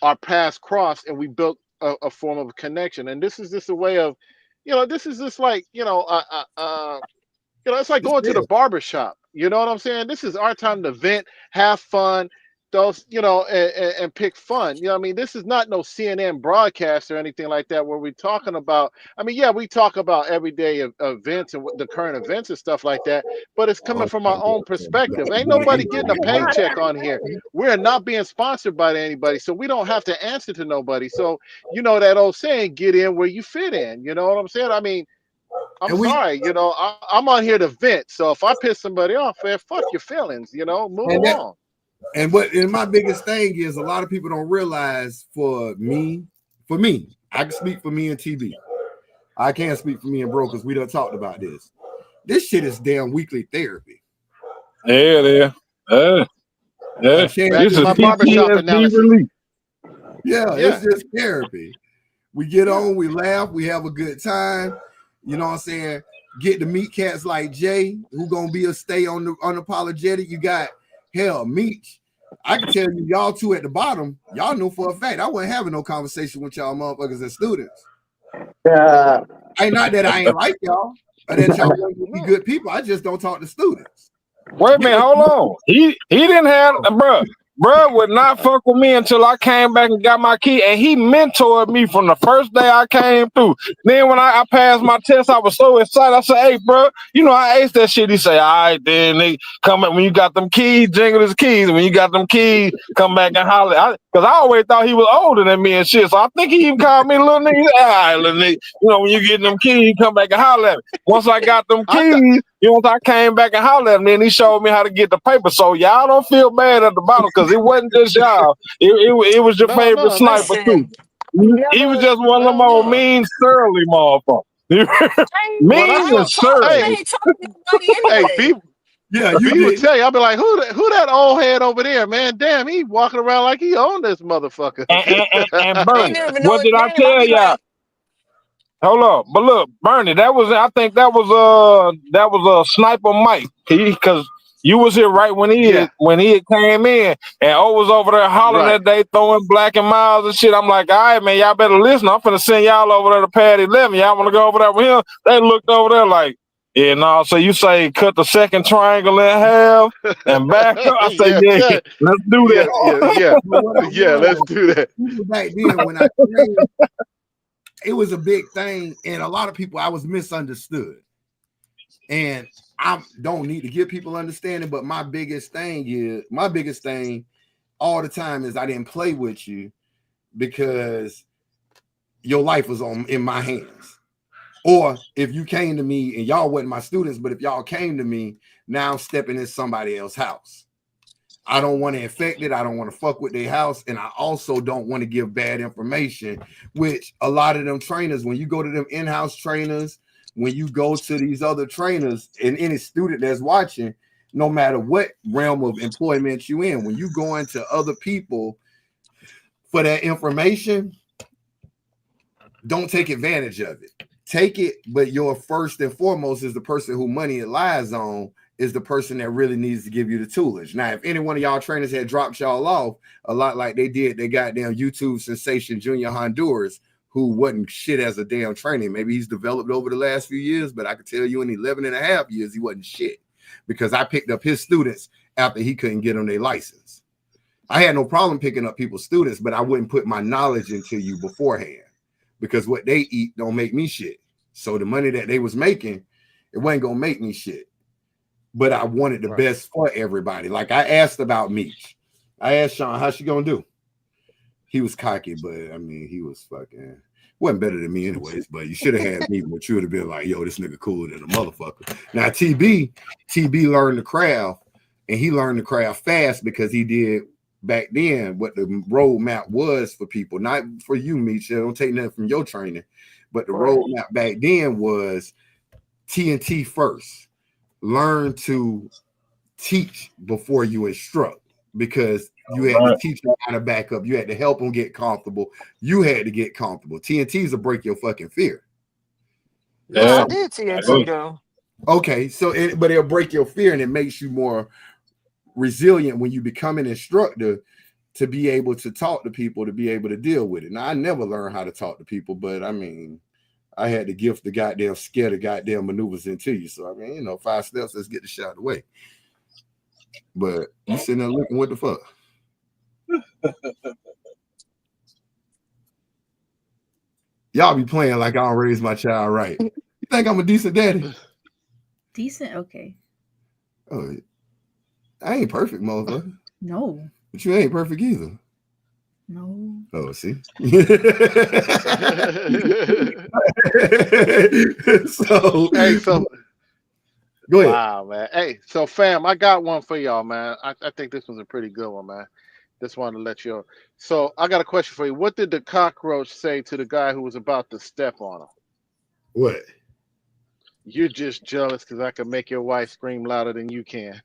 our paths crossed and we built a form of connection. And this is just a way of, this is just like, it's like going to the barber shop. You know what I'm saying? This is our time to vent, have fun, and pick fun. You know what I mean? This is not no CNN broadcast or anything like that where we're talking about, we talk about everyday events and the current events and stuff like that, but it's coming from our own perspective. Ain't nobody getting a paycheck on here. We're not being sponsored by anybody, so we don't have to answer to nobody. So, that old saying, get in where you fit in. You know what I'm saying? I mean, I'm sorry, I'm on here to vent. So if I piss somebody off, man, fuck your feelings, move along. And my biggest thing is a lot of people don't realize for me, I can speak for me and TB. I can't speak for me and bro because we done talked about this. This shit is damn weekly therapy. Yeah. This is my barbershop analysis. Yeah, it's just therapy. We get on, we laugh, we have a good time. You know what I'm saying? Get to meet cats like Jay, who gonna be a stay on the Unapologetic. You got Meech, I can tell you, y'all two at the bottom, y'all know for a fact I wasn't having no conversation with y'all motherfuckers as students. Ain't not that I ain't like y'all, or that y'all want to be good people. I just don't talk to students. Wait a minute, hold on. He didn't have, bruh would not fuck with me until I came back and got my key, and he mentored me from the first day I came through. Then when I passed my test, I was so excited. I said, "Hey, bro, you know I aced that shit." He say, "All right, then they come back when you got them keys, jingle his keys. When you got them keys, come back and holler." Because I always thought he was older than me and shit, so I think he even called me little nigga. All right, little nigga, you know when you get them keys, come back and holler at me. Once I got them keys, once I came back and hollered at him, then he showed me how to get the paper. So y'all don't feel bad at the bottom because it wasn't just y'all. It was your favorite sniper too. He was just one of them old mean, surly motherfuckers. Mean and surly. I ain't talking to nobody anyway. People, you would tell you, I'll be like, who that old head over there, man? Damn, he walking around like he owned this motherfucker. And Bernie, what did I tell y'all? Hold up, but look, Bernie, I think that was a Sniper Mike, because you was here right when he came in, and O was over there hollering that day, throwing Black and Miles and shit. I'm like, all right, man, y'all better listen. I'm finna send y'all over there to Pad 11. Y'all want to go over there with him? They looked over there like, yeah, no. So you say cut the second triangle in half and back up? I say, yeah, let's do that. Yeah, let's do that. Back then, when I trained, it was a big thing, and a lot of people, I was misunderstood. And I don't need to give people understanding, but my biggest thing all the time is I didn't play with you because your life was in my hands. Or if you came to me, and y'all wasn't my students, but if y'all came to me, now I'm stepping in somebody else's house. I don't want to infect it. I don't want to fuck with their house. And I also don't want to give bad information, which a lot of them trainers, when you go to them in-house trainers, when you go to these other trainers, and any student that's watching, no matter what realm of employment you in, when you go into other people for that information, don't take advantage of it. Take it, but your first and foremost is the person who money lies on, is the person that really needs to give you the toolage. Now, if any one of y'all trainers had dropped y'all off a lot like they did, they goddamn YouTube sensation Junior Honduras, who wasn't shit as a damn trainer. Maybe he's developed over the last few years, but I could tell you in 11 and a half years, he wasn't shit, because I picked up his students after he couldn't get them their license. I had no problem picking up people's students, but I wouldn't put my knowledge into you beforehand, because what they eat don't make me shit. So the money that they was making, it wasn't going to make me shit. But I wanted the best for everybody. Like I asked about Meech. I asked Sean, how's she gonna do? He was cocky, but I mean, he was fucking, wasn't better than me anyways, but you should have had me, but you would have been like, yo, this nigga cooler than a motherfucker. Now, TB learned the craft, and he learned the craft fast because he did back then what the roadmap was for people, not for you, Meech. Don't take nothing from your training, but the roadmap back then was TNT first. Learn to teach before you instruct, because you had to teach them how to back up. You had to help them get comfortable. You had to get comfortable. TNTs will break your fucking fear. Yeah, I did TNT though. Okay, so but it'll break your fear, and it makes you more resilient when you become an instructor, to be able to talk to people, to be able to deal with it. Now, I never learned how to talk to people, but I mean, I had the gift to goddamn scare the goddamn maneuvers into you. So, I mean, 5 steps, let's get the shot away. But you sitting there looking, what the fuck? Y'all be playing like I don't raise my child right. You think I'm a decent daddy? Decent? Okay. Oh, I ain't perfect, motherfucker. No. But you ain't perfect either. No. Oh, see? So go ahead. Wow, man. Hey, so fam, I got one for y'all, man. I think this was a pretty good one, man. Just wanted to let you know. So I got a question for you. What did the cockroach say to the guy who was about to step on him? What? You're just jealous because I can make your wife scream louder than you can.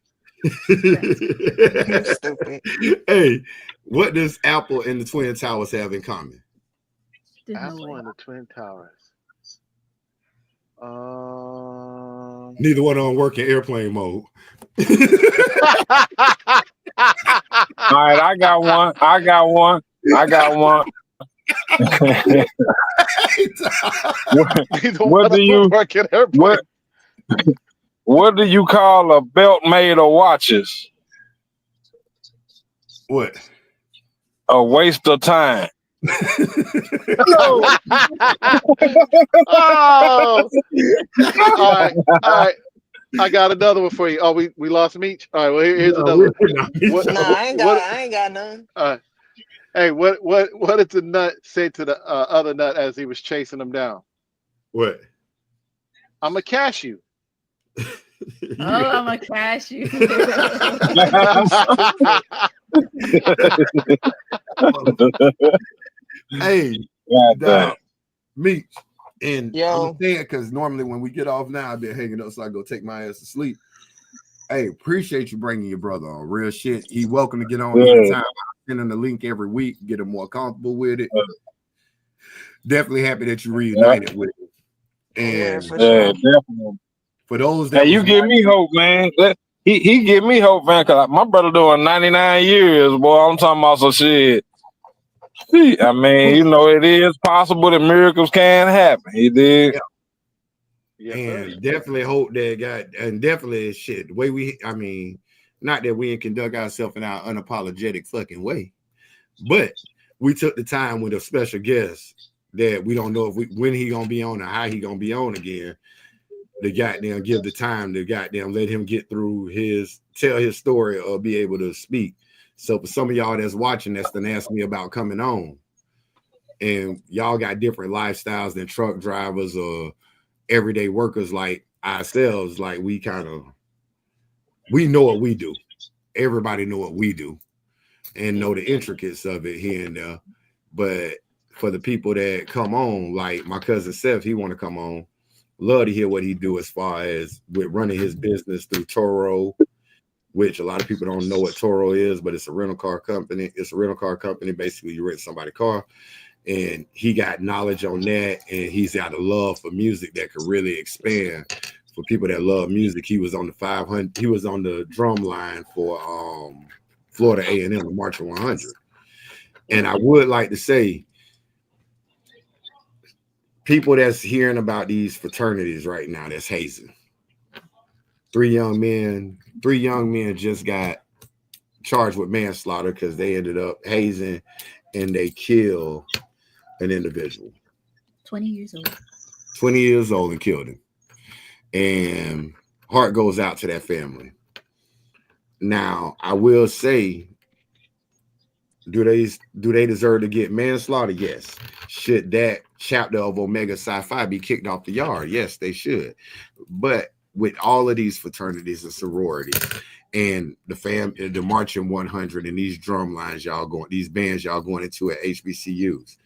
You're stupid. Hey, what does Apple and the Twin Towers have in common? Apple and the Twin Towers. Neither one of them work in airplane mode. right, I got one. What do you what do you call a belt made of watches? What? A waste of time. Oh. All right. I got another one for you. Oh, we lost Meech. All right. Well, here's another one. I ain't got none. Hey, what did the nut say to the other nut as he was chasing him down? What? I'm a cashew. I'm a cashew. Hey, Meech, and I'm saying because normally when we get off now, I've been hanging up, so I go take my ass to sleep. Hey, appreciate you bringing your brother on. Real shit. He welcome to get on anytime. I'm sending the link every week, get him more comfortable with it. Definitely happy that you reunited with him. And definitely. For those that you give me hope, man. He give me hope, man, because my brother doing 99 years, boy. I'm talking about some shit. I mean, you know, it is possible that miracles can happen. He did. Yeah. And definitely hope that and definitely shit. The way not that we conduct ourselves in our unapologetic fucking way, but we took the time with a special guest that we don't know when he gonna be on or how he gonna be on again. The goddamn give the time to goddamn let him get through tell his story or be able to speak. So for some of y'all that's watching that's done asked me about coming on, and y'all got different lifestyles than truck drivers or everyday workers like ourselves. Like we know what we do. Everybody know what we do and know the intricacies of it here and there. But for the people that come on, like my cousin Seth, he want to come on. Love to hear what he do as far as with running his business through Toro, which a lot of people don't know what Toro is, but it's a rental car company. It's a rental car company. Basically, you rent somebody's car, and he got knowledge on that, and he's got a love for music that could really expand for people that love music. He was on the 500. He was on the drum line for Florida A&M, the March 100. And I would like to say, people that's hearing about these fraternities right now that's hazing. Three young men just got charged with manslaughter because they ended up hazing and they killed an individual. 20 years old. 20 years old and killed him. And heart goes out to that family. Now, I will say, do they deserve to get manslaughter? Yes. Should that chapter of Omega Psi Phi be kicked off the yard? Yes, they should. But with all of these fraternities and sororities and the Marching 100 and these drum lines these bands y'all going into at HBCUs,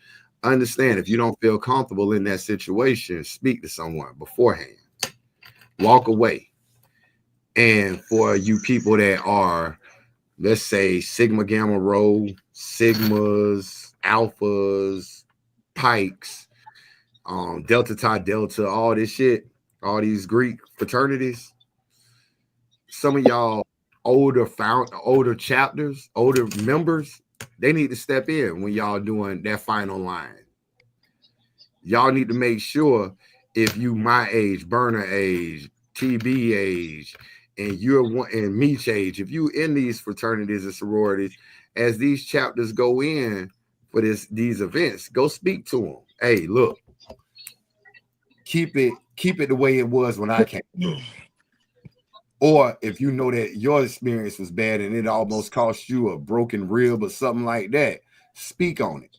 understand if you don't feel comfortable in that situation, speak to someone beforehand. Walk away. And for you people that are, let's say, Sigma Gamma Rho, Sigmas, Alphas, Pikes, Delta Tau Delta, all this shit, all these Greek fraternities, some of y'all older chapters, older members, they need to step in when y'all doing that final line. Y'all need to make sure if you my age, burner age, TB age, and you're one and Meech age, if you in these fraternities and sororities, as these chapters go in for these events, go speak to them. Hey, look, keep it the way it was when I came through. Or if you know that your experience was bad and it almost cost you a broken rib or something like that, speak on it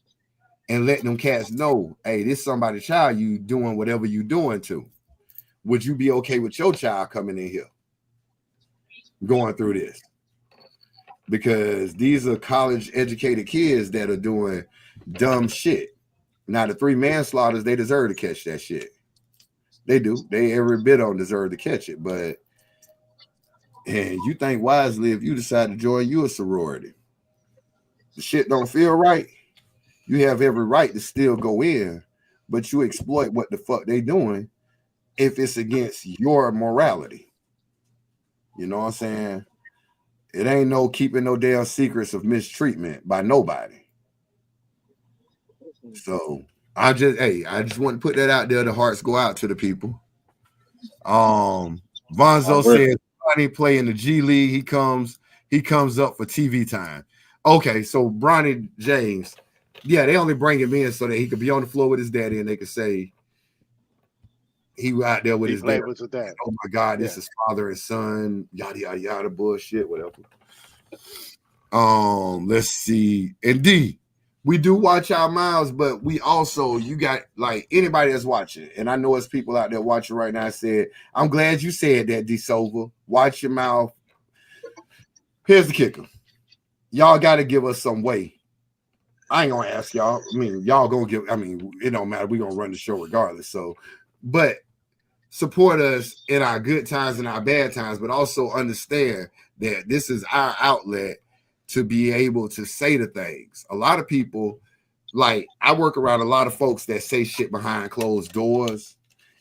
and let them cats know, hey, this somebody's child you doing whatever you doing to. Would you be okay with your child coming in here going through this? Because these are college educated kids that are doing dumb shit. Now, the 3 manslaughters, they deserve to catch that shit. They do. They every bit on deserve to catch it. But and you think wisely if you decide to join you a sorority. The shit don't feel right. You have every right to still go in, but you exploit what the fuck they doing if it's against your morality. You know what I'm saying? It ain't no keeping no damn secrets of mistreatment by nobody. So I just want to put that out there. The hearts go out to the people. Vonzo says Bronny play in the G League. He comes up for TV time. Okay, so Bronny James, yeah, they only bring him in so that he could be on the floor with his daddy and they could say he was out there with his dad. Oh my God, this is father and son, yada yada yada bullshit, whatever. Let's see. And D, we do watch our mouths, but we also, you got like anybody that's watching, and I know it's people out there watching right now. Said, I'm glad you said that, D Silva. Watch your mouth. Here's the kicker. Y'all got to give us some way. I ain't gonna ask y'all. I mean, y'all gonna give. I mean, it don't matter. We're gonna run the show regardless. So, but support us in our good times and our bad times, but also understand that this is our outlet to be able to say the things. A lot of people, like I work around a lot of folks that say shit behind closed doors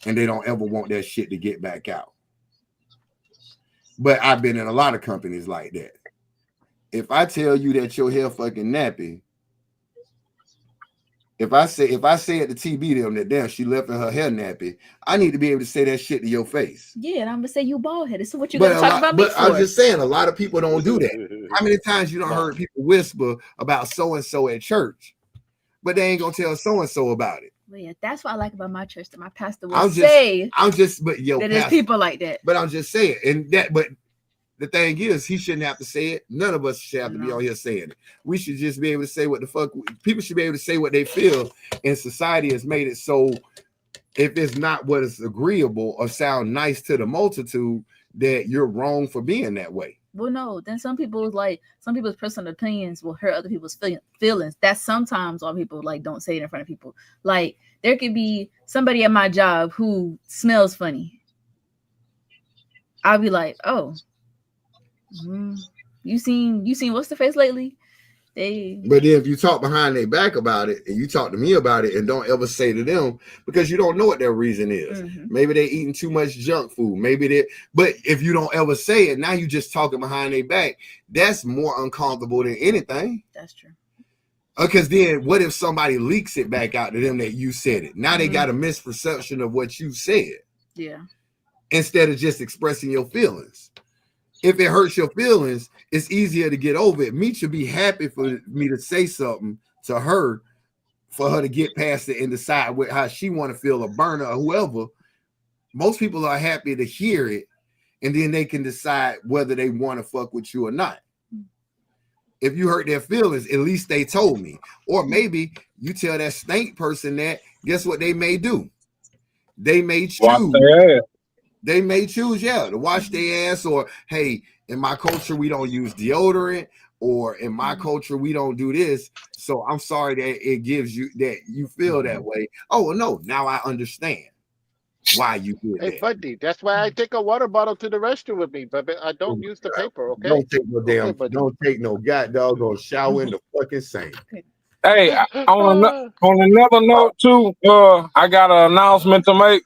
and they don't ever want that shit to get back out. But I've been in a lot of companies like that. If I tell you that your hair fucking nappy, if I say at the TB them that damn she left in her hair nappy, I need to be able to say that shit to your face. Yeah, and I'm gonna say you bald headed. So what you gonna talk about me for? I'm just saying a lot of people don't do that. How many times you don't heard people whisper about so and so at church, but they ain't gonna tell so and so about it? Well, yeah, that's what I like about my church. That my pastor will say. That there's people like that. But I'm just saying, but the thing is, he shouldn't have to say it. None of us should have to be on here saying it. We should just be able to say what the fuck. People should be able to say what they feel. And society has made it so if it's not what is agreeable or sound nice to the multitude, that you're wrong for being that way. Well, no. Then some people's personal opinions will hurt other people's feelings. That's sometimes why people like don't say it in front of people. Like there could be somebody at my job who smells funny. I'll be like, oh. You seen what's the face lately? But then if you talk behind their back about it and you talk to me about it and don't ever say to them because you don't know what their reason is. Maybe they're eating too much junk food. But if you don't ever say it, now you just talking behind their back. That's more uncomfortable than anything. That's true. Because then what if somebody leaks it back out to them that you said it? Now they got a misperception of what you said. Yeah. Instead of just expressing your feelings. If it hurts your feelings, it's easier to get over it. Me should be happy for me to say something to her, for her to get past it and decide how she want to feel, a burner or whoever. Most people are happy to hear it, and then they can decide whether they want to fuck with you or not. If you hurt their feelings, at least they told me. Or maybe you tell that stank person that, guess what they may do? They may choose. They may choose, to wash their ass, or hey, in my culture, we don't use deodorant, or in my culture, we don't do this. So I'm sorry that it gives you that you feel that way. Oh, no, now I understand why you did that. Hey, buddy, that's why I take a water bottle to the restroom with me, but I don't use the paper, okay? Don't take no goddamn shower in the fucking sink. Hey, on another note too, I got an announcement to make.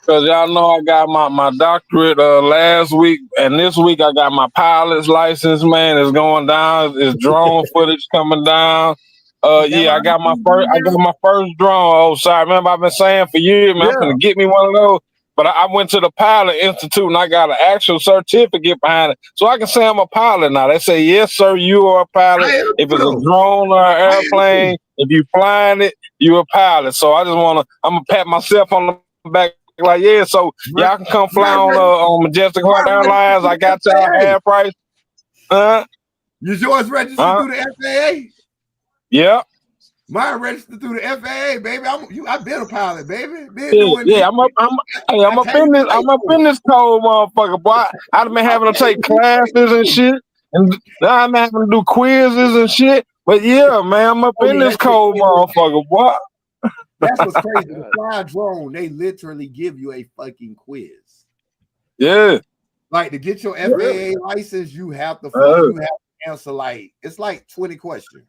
Because y'all know I got my doctorate last week, and this week I got my pilot's license, man. It's going down. It's drone footage coming down. I got my first drone. Oh, sorry, remember I've been saying for years, man, I'm gonna get me one of those. But I went to the Pilot Institute and I got an actual certificate behind it. So I can say I'm a pilot now. They say, yes, sir, you are a pilot. If it's a drone or an airplane, if you flying it, you're a pilot. So I'm gonna pat myself on the back. Like, yeah, so y'all can come fly on Majestic Heart Airlines. I got y'all air price. Is yours registered through the FAA? Yeah. Mine registered through the FAA, baby. I've been a pilot, baby. I'm up in this cold motherfucker, boy. I've been having to take classes and shit, and now I'm having to do quizzes and shit. But yeah, man, I'm up in this cold motherfucker, boy. That's what's crazy. The fly drone, they literally give you a fucking quiz. Yeah. Like to get your FAA license, you have to answer it's like 20 questions.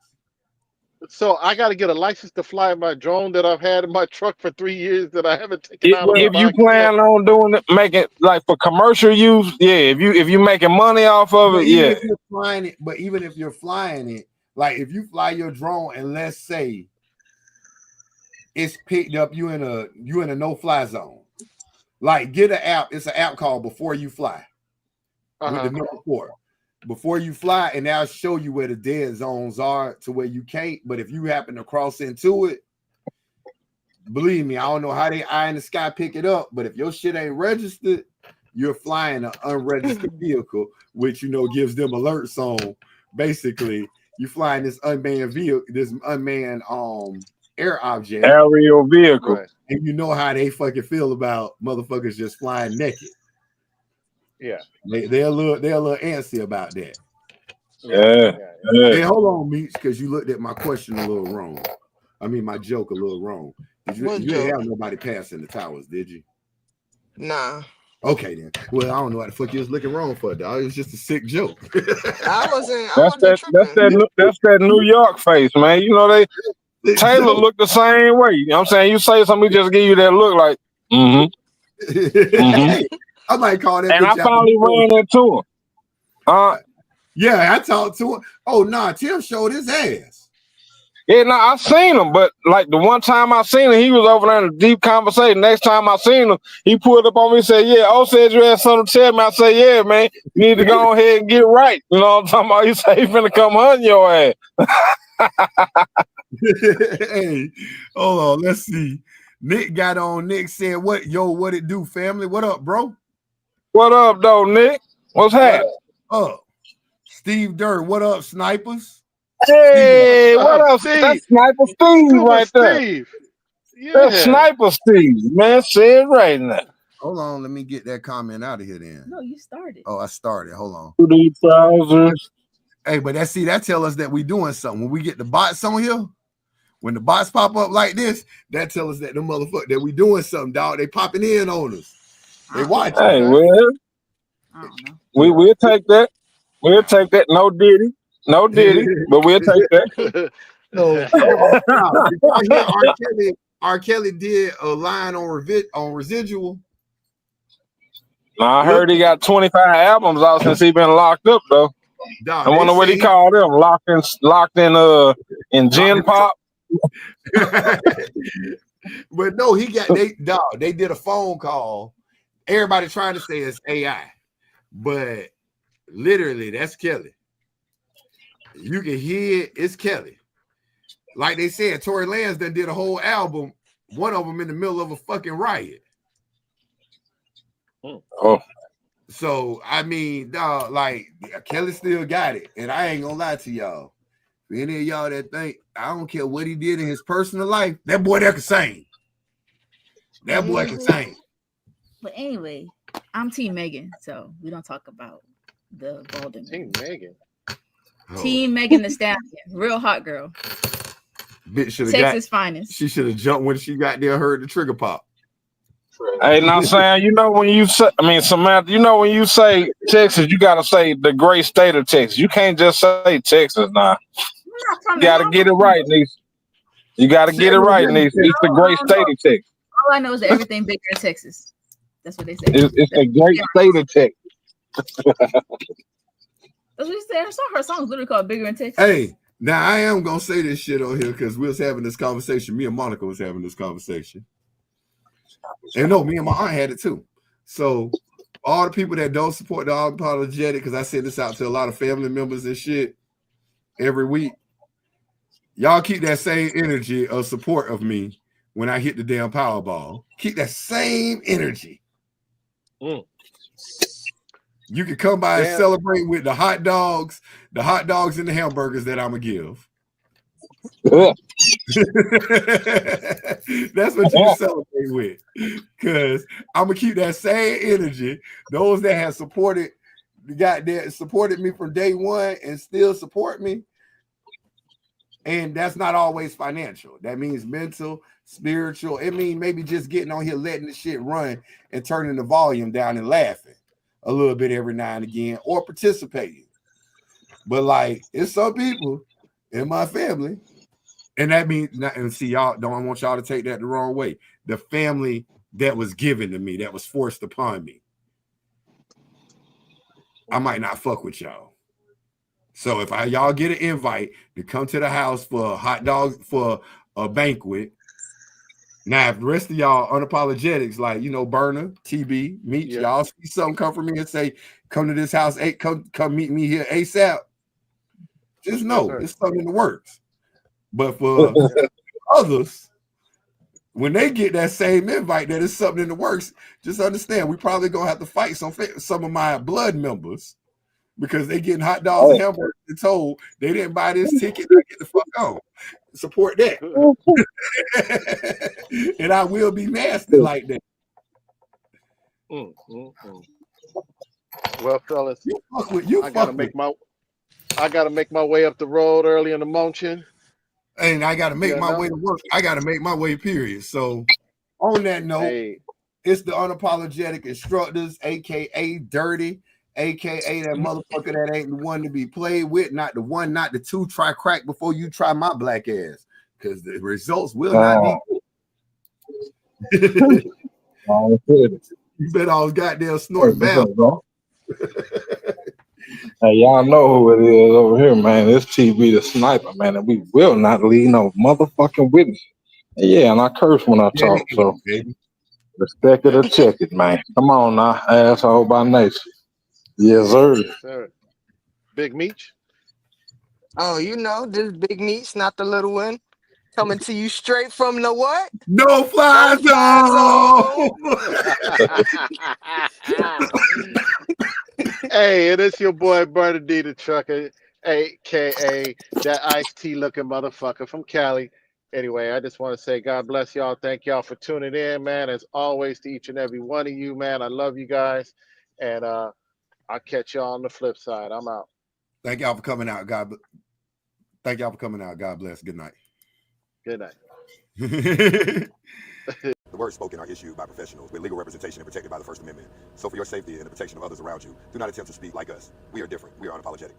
So I got to get a license to fly my drone that I've had in my truck for 3 years that I haven't taken out on the If you bike yet. plan on doing it, make it like for commercial use, yeah. If you making money off of it, even yeah. if you're flying it, but even if you're flying it, like if you fly your drone and let's say it's picked up you in a no-fly zone, like get an app. It's an app called Before You Fly with the number 4. Before you fly, and that'll show you where the dead zones are to where you can't. But if you happen to cross into it, believe me, I don't know how they eye in the sky pick it up, but if your shit ain't registered, you're flying an unregistered vehicle, which gives them alerts on. Basically, you flying this unmanned vehicle, this unmanned air object, aerial vehicle, Right. and you know how they fucking feel about motherfuckers just flying naked. Yeah. They're a little antsy about that. Yeah. Hey, hold on, Meech, because you looked at my question a little wrong. I mean, my joke a little wrong. You didn't have nobody passing the towers, did you? Nah. Okay, then. Well, I don't know what the fuck you was looking wrong for, dog. It was just a sick joke. I wasn't Tripping. That's that New York face, man. Taylor looked the same way. You know what I'm saying? You say something, he just give you that look like, Hey, I might call that. And I finally ran into him. Yeah, I talked to him. Oh, nah, Tim showed his ass. Yeah, no, I seen him, but like the one time I seen him, he was over there in a deep conversation. Next time I seen him, he pulled up on me and said, "Yeah, O said you had something to tell me." I said, "Yeah, man, you need to go ahead and get right." You know what I'm talking about? He said he finna come hunt your ass. Hey, hold on, let's see. Nick got on. Nick said, "What it do, family? What up, bro? What up, though, Nick? What's happening?" Steve Dirt, what up, snipers? Hey, what up, Steve? That's Sniper Steve right there. Yeah. That's Sniper Steve, man. Say it right now. Hold on, let me get that comment out of here then. No, you started. Oh, I started. Hold on. Trousers. Hey, but that tell us that we doing something. When we get the bots on here, when the bots pop up like this, that tell us that the motherfucker that we doing something, dog. They popping in on us. They watching. Hey, well, we'll take that. We'll take that. No Diddy, but we'll take that. So, R. Kelly did a line on residual. I heard he got 25 albums out since he been locked up though. I wonder what he called them. Locked in Gen Pop. But no, they did a phone call. Everybody trying to say it's AI, but literally that's Kelly. You can hear it's Kelly. Like they said, Tory Lanez done did a whole album, one of them in the middle of a fucking riot. Oh. So, I mean, dog, like, Kelly still got it. And I ain't gonna lie to y'all. For any of y'all that think, I don't care what he did in his personal life, that boy that can sing. That boy can sing. But anyway, I'm Team Megan, so we don't talk about the Balden. Team Megan. Team Megan Thee Stallion. Real hot girl. Bitch should have Texas finest. She should have jumped when she got there, heard the trigger pop. Hey, now Sam, when you say, Samantha, when you say Texas, you gotta say the great state of Texas. You can't just say Texas now. You gotta get it right, niece. You gotta get it right, niece. It's the great state of Texas. All I know is that everything bigger in Texas. That's what they say. It's the great state of Texas. That's what you said. I saw her song literally called Bigger in Texas. Hey, now I am gonna say this shit on here because we was having this conversation. Me and Monica was having this conversation. And no, me and my aunt had it too. So all the people that don't support the Unapologetic, because I send this out to a lot of family members and shit every week. Y'all keep that same energy of support of me when I hit the damn Powerball. Keep that same energy. You can come by and celebrate with the hot dogs and the hamburgers that I'm gonna give. That's what you can celebrate with, because I'm gonna keep that same energy. Those that have supported me from day one and still support me, and that's not always financial. That means mental, spiritual. It means maybe just getting on here, letting the shit run, and turning the volume down and laughing a little bit every now and again, or participating. But like, it's some people in my family And that means, and see, y'all don't want y'all to take that the wrong way. The family that was given to me, that was forced upon me, I might not fuck with y'all. So if y'all get an invite to come to the house for a hot dog for a banquet, now if the rest of y'all unapologetics, like Burner, TB, Meech, y'all see something come from me and say, come to this house, come meet me here ASAP. Just know it's something in the works. But for others, when they get that same invite that is something in the works, just understand we probably gonna have to fight some of my blood members because they getting hot dogs and hamburgers and told they didn't buy this ticket. I get the fuck on. Support that. And I will be nasty like that. Well, fellas, I gotta make my way up the road early in the morning. And I gotta make my way to work. I gotta make my way, period. So on that note, it's the Unapologetic Instructors, aka Dirty, aka that motherfucker that ain't the one to be played with, not the one, not the two. Try crack before you try my black ass, because the results will not be good. You bet I was goddamn snorting bell. Hey, y'all know who it is over here, man. It's TB the Sniper, man, and we will not leave no motherfucking witness. Yeah, and I curse when I talk, so respect it or check it, man. Come on now, asshole by nature. Yes, sir. Yes, sir. Big Meech. Oh, this Big Meech, not the little one. Coming to you straight from the what? No fly zone. Hey, and it's your boy Bernadine the Trucker, aka that iced tea looking motherfucker from Cali. Anyway, I just want to say God bless y'all. Thank y'all for tuning in, man. As always, to each and every one of you, man. I love you guys. And I'll catch y'all on the flip side. I'm out. Thank y'all for coming out. Thank y'all for coming out. God bless. Good night. Good night. The words spoken are issued by professionals with legal representation and protected by the First Amendment. So for your safety and the protection of others around you, do not attempt to speak like us. We are different. We are unapologetic.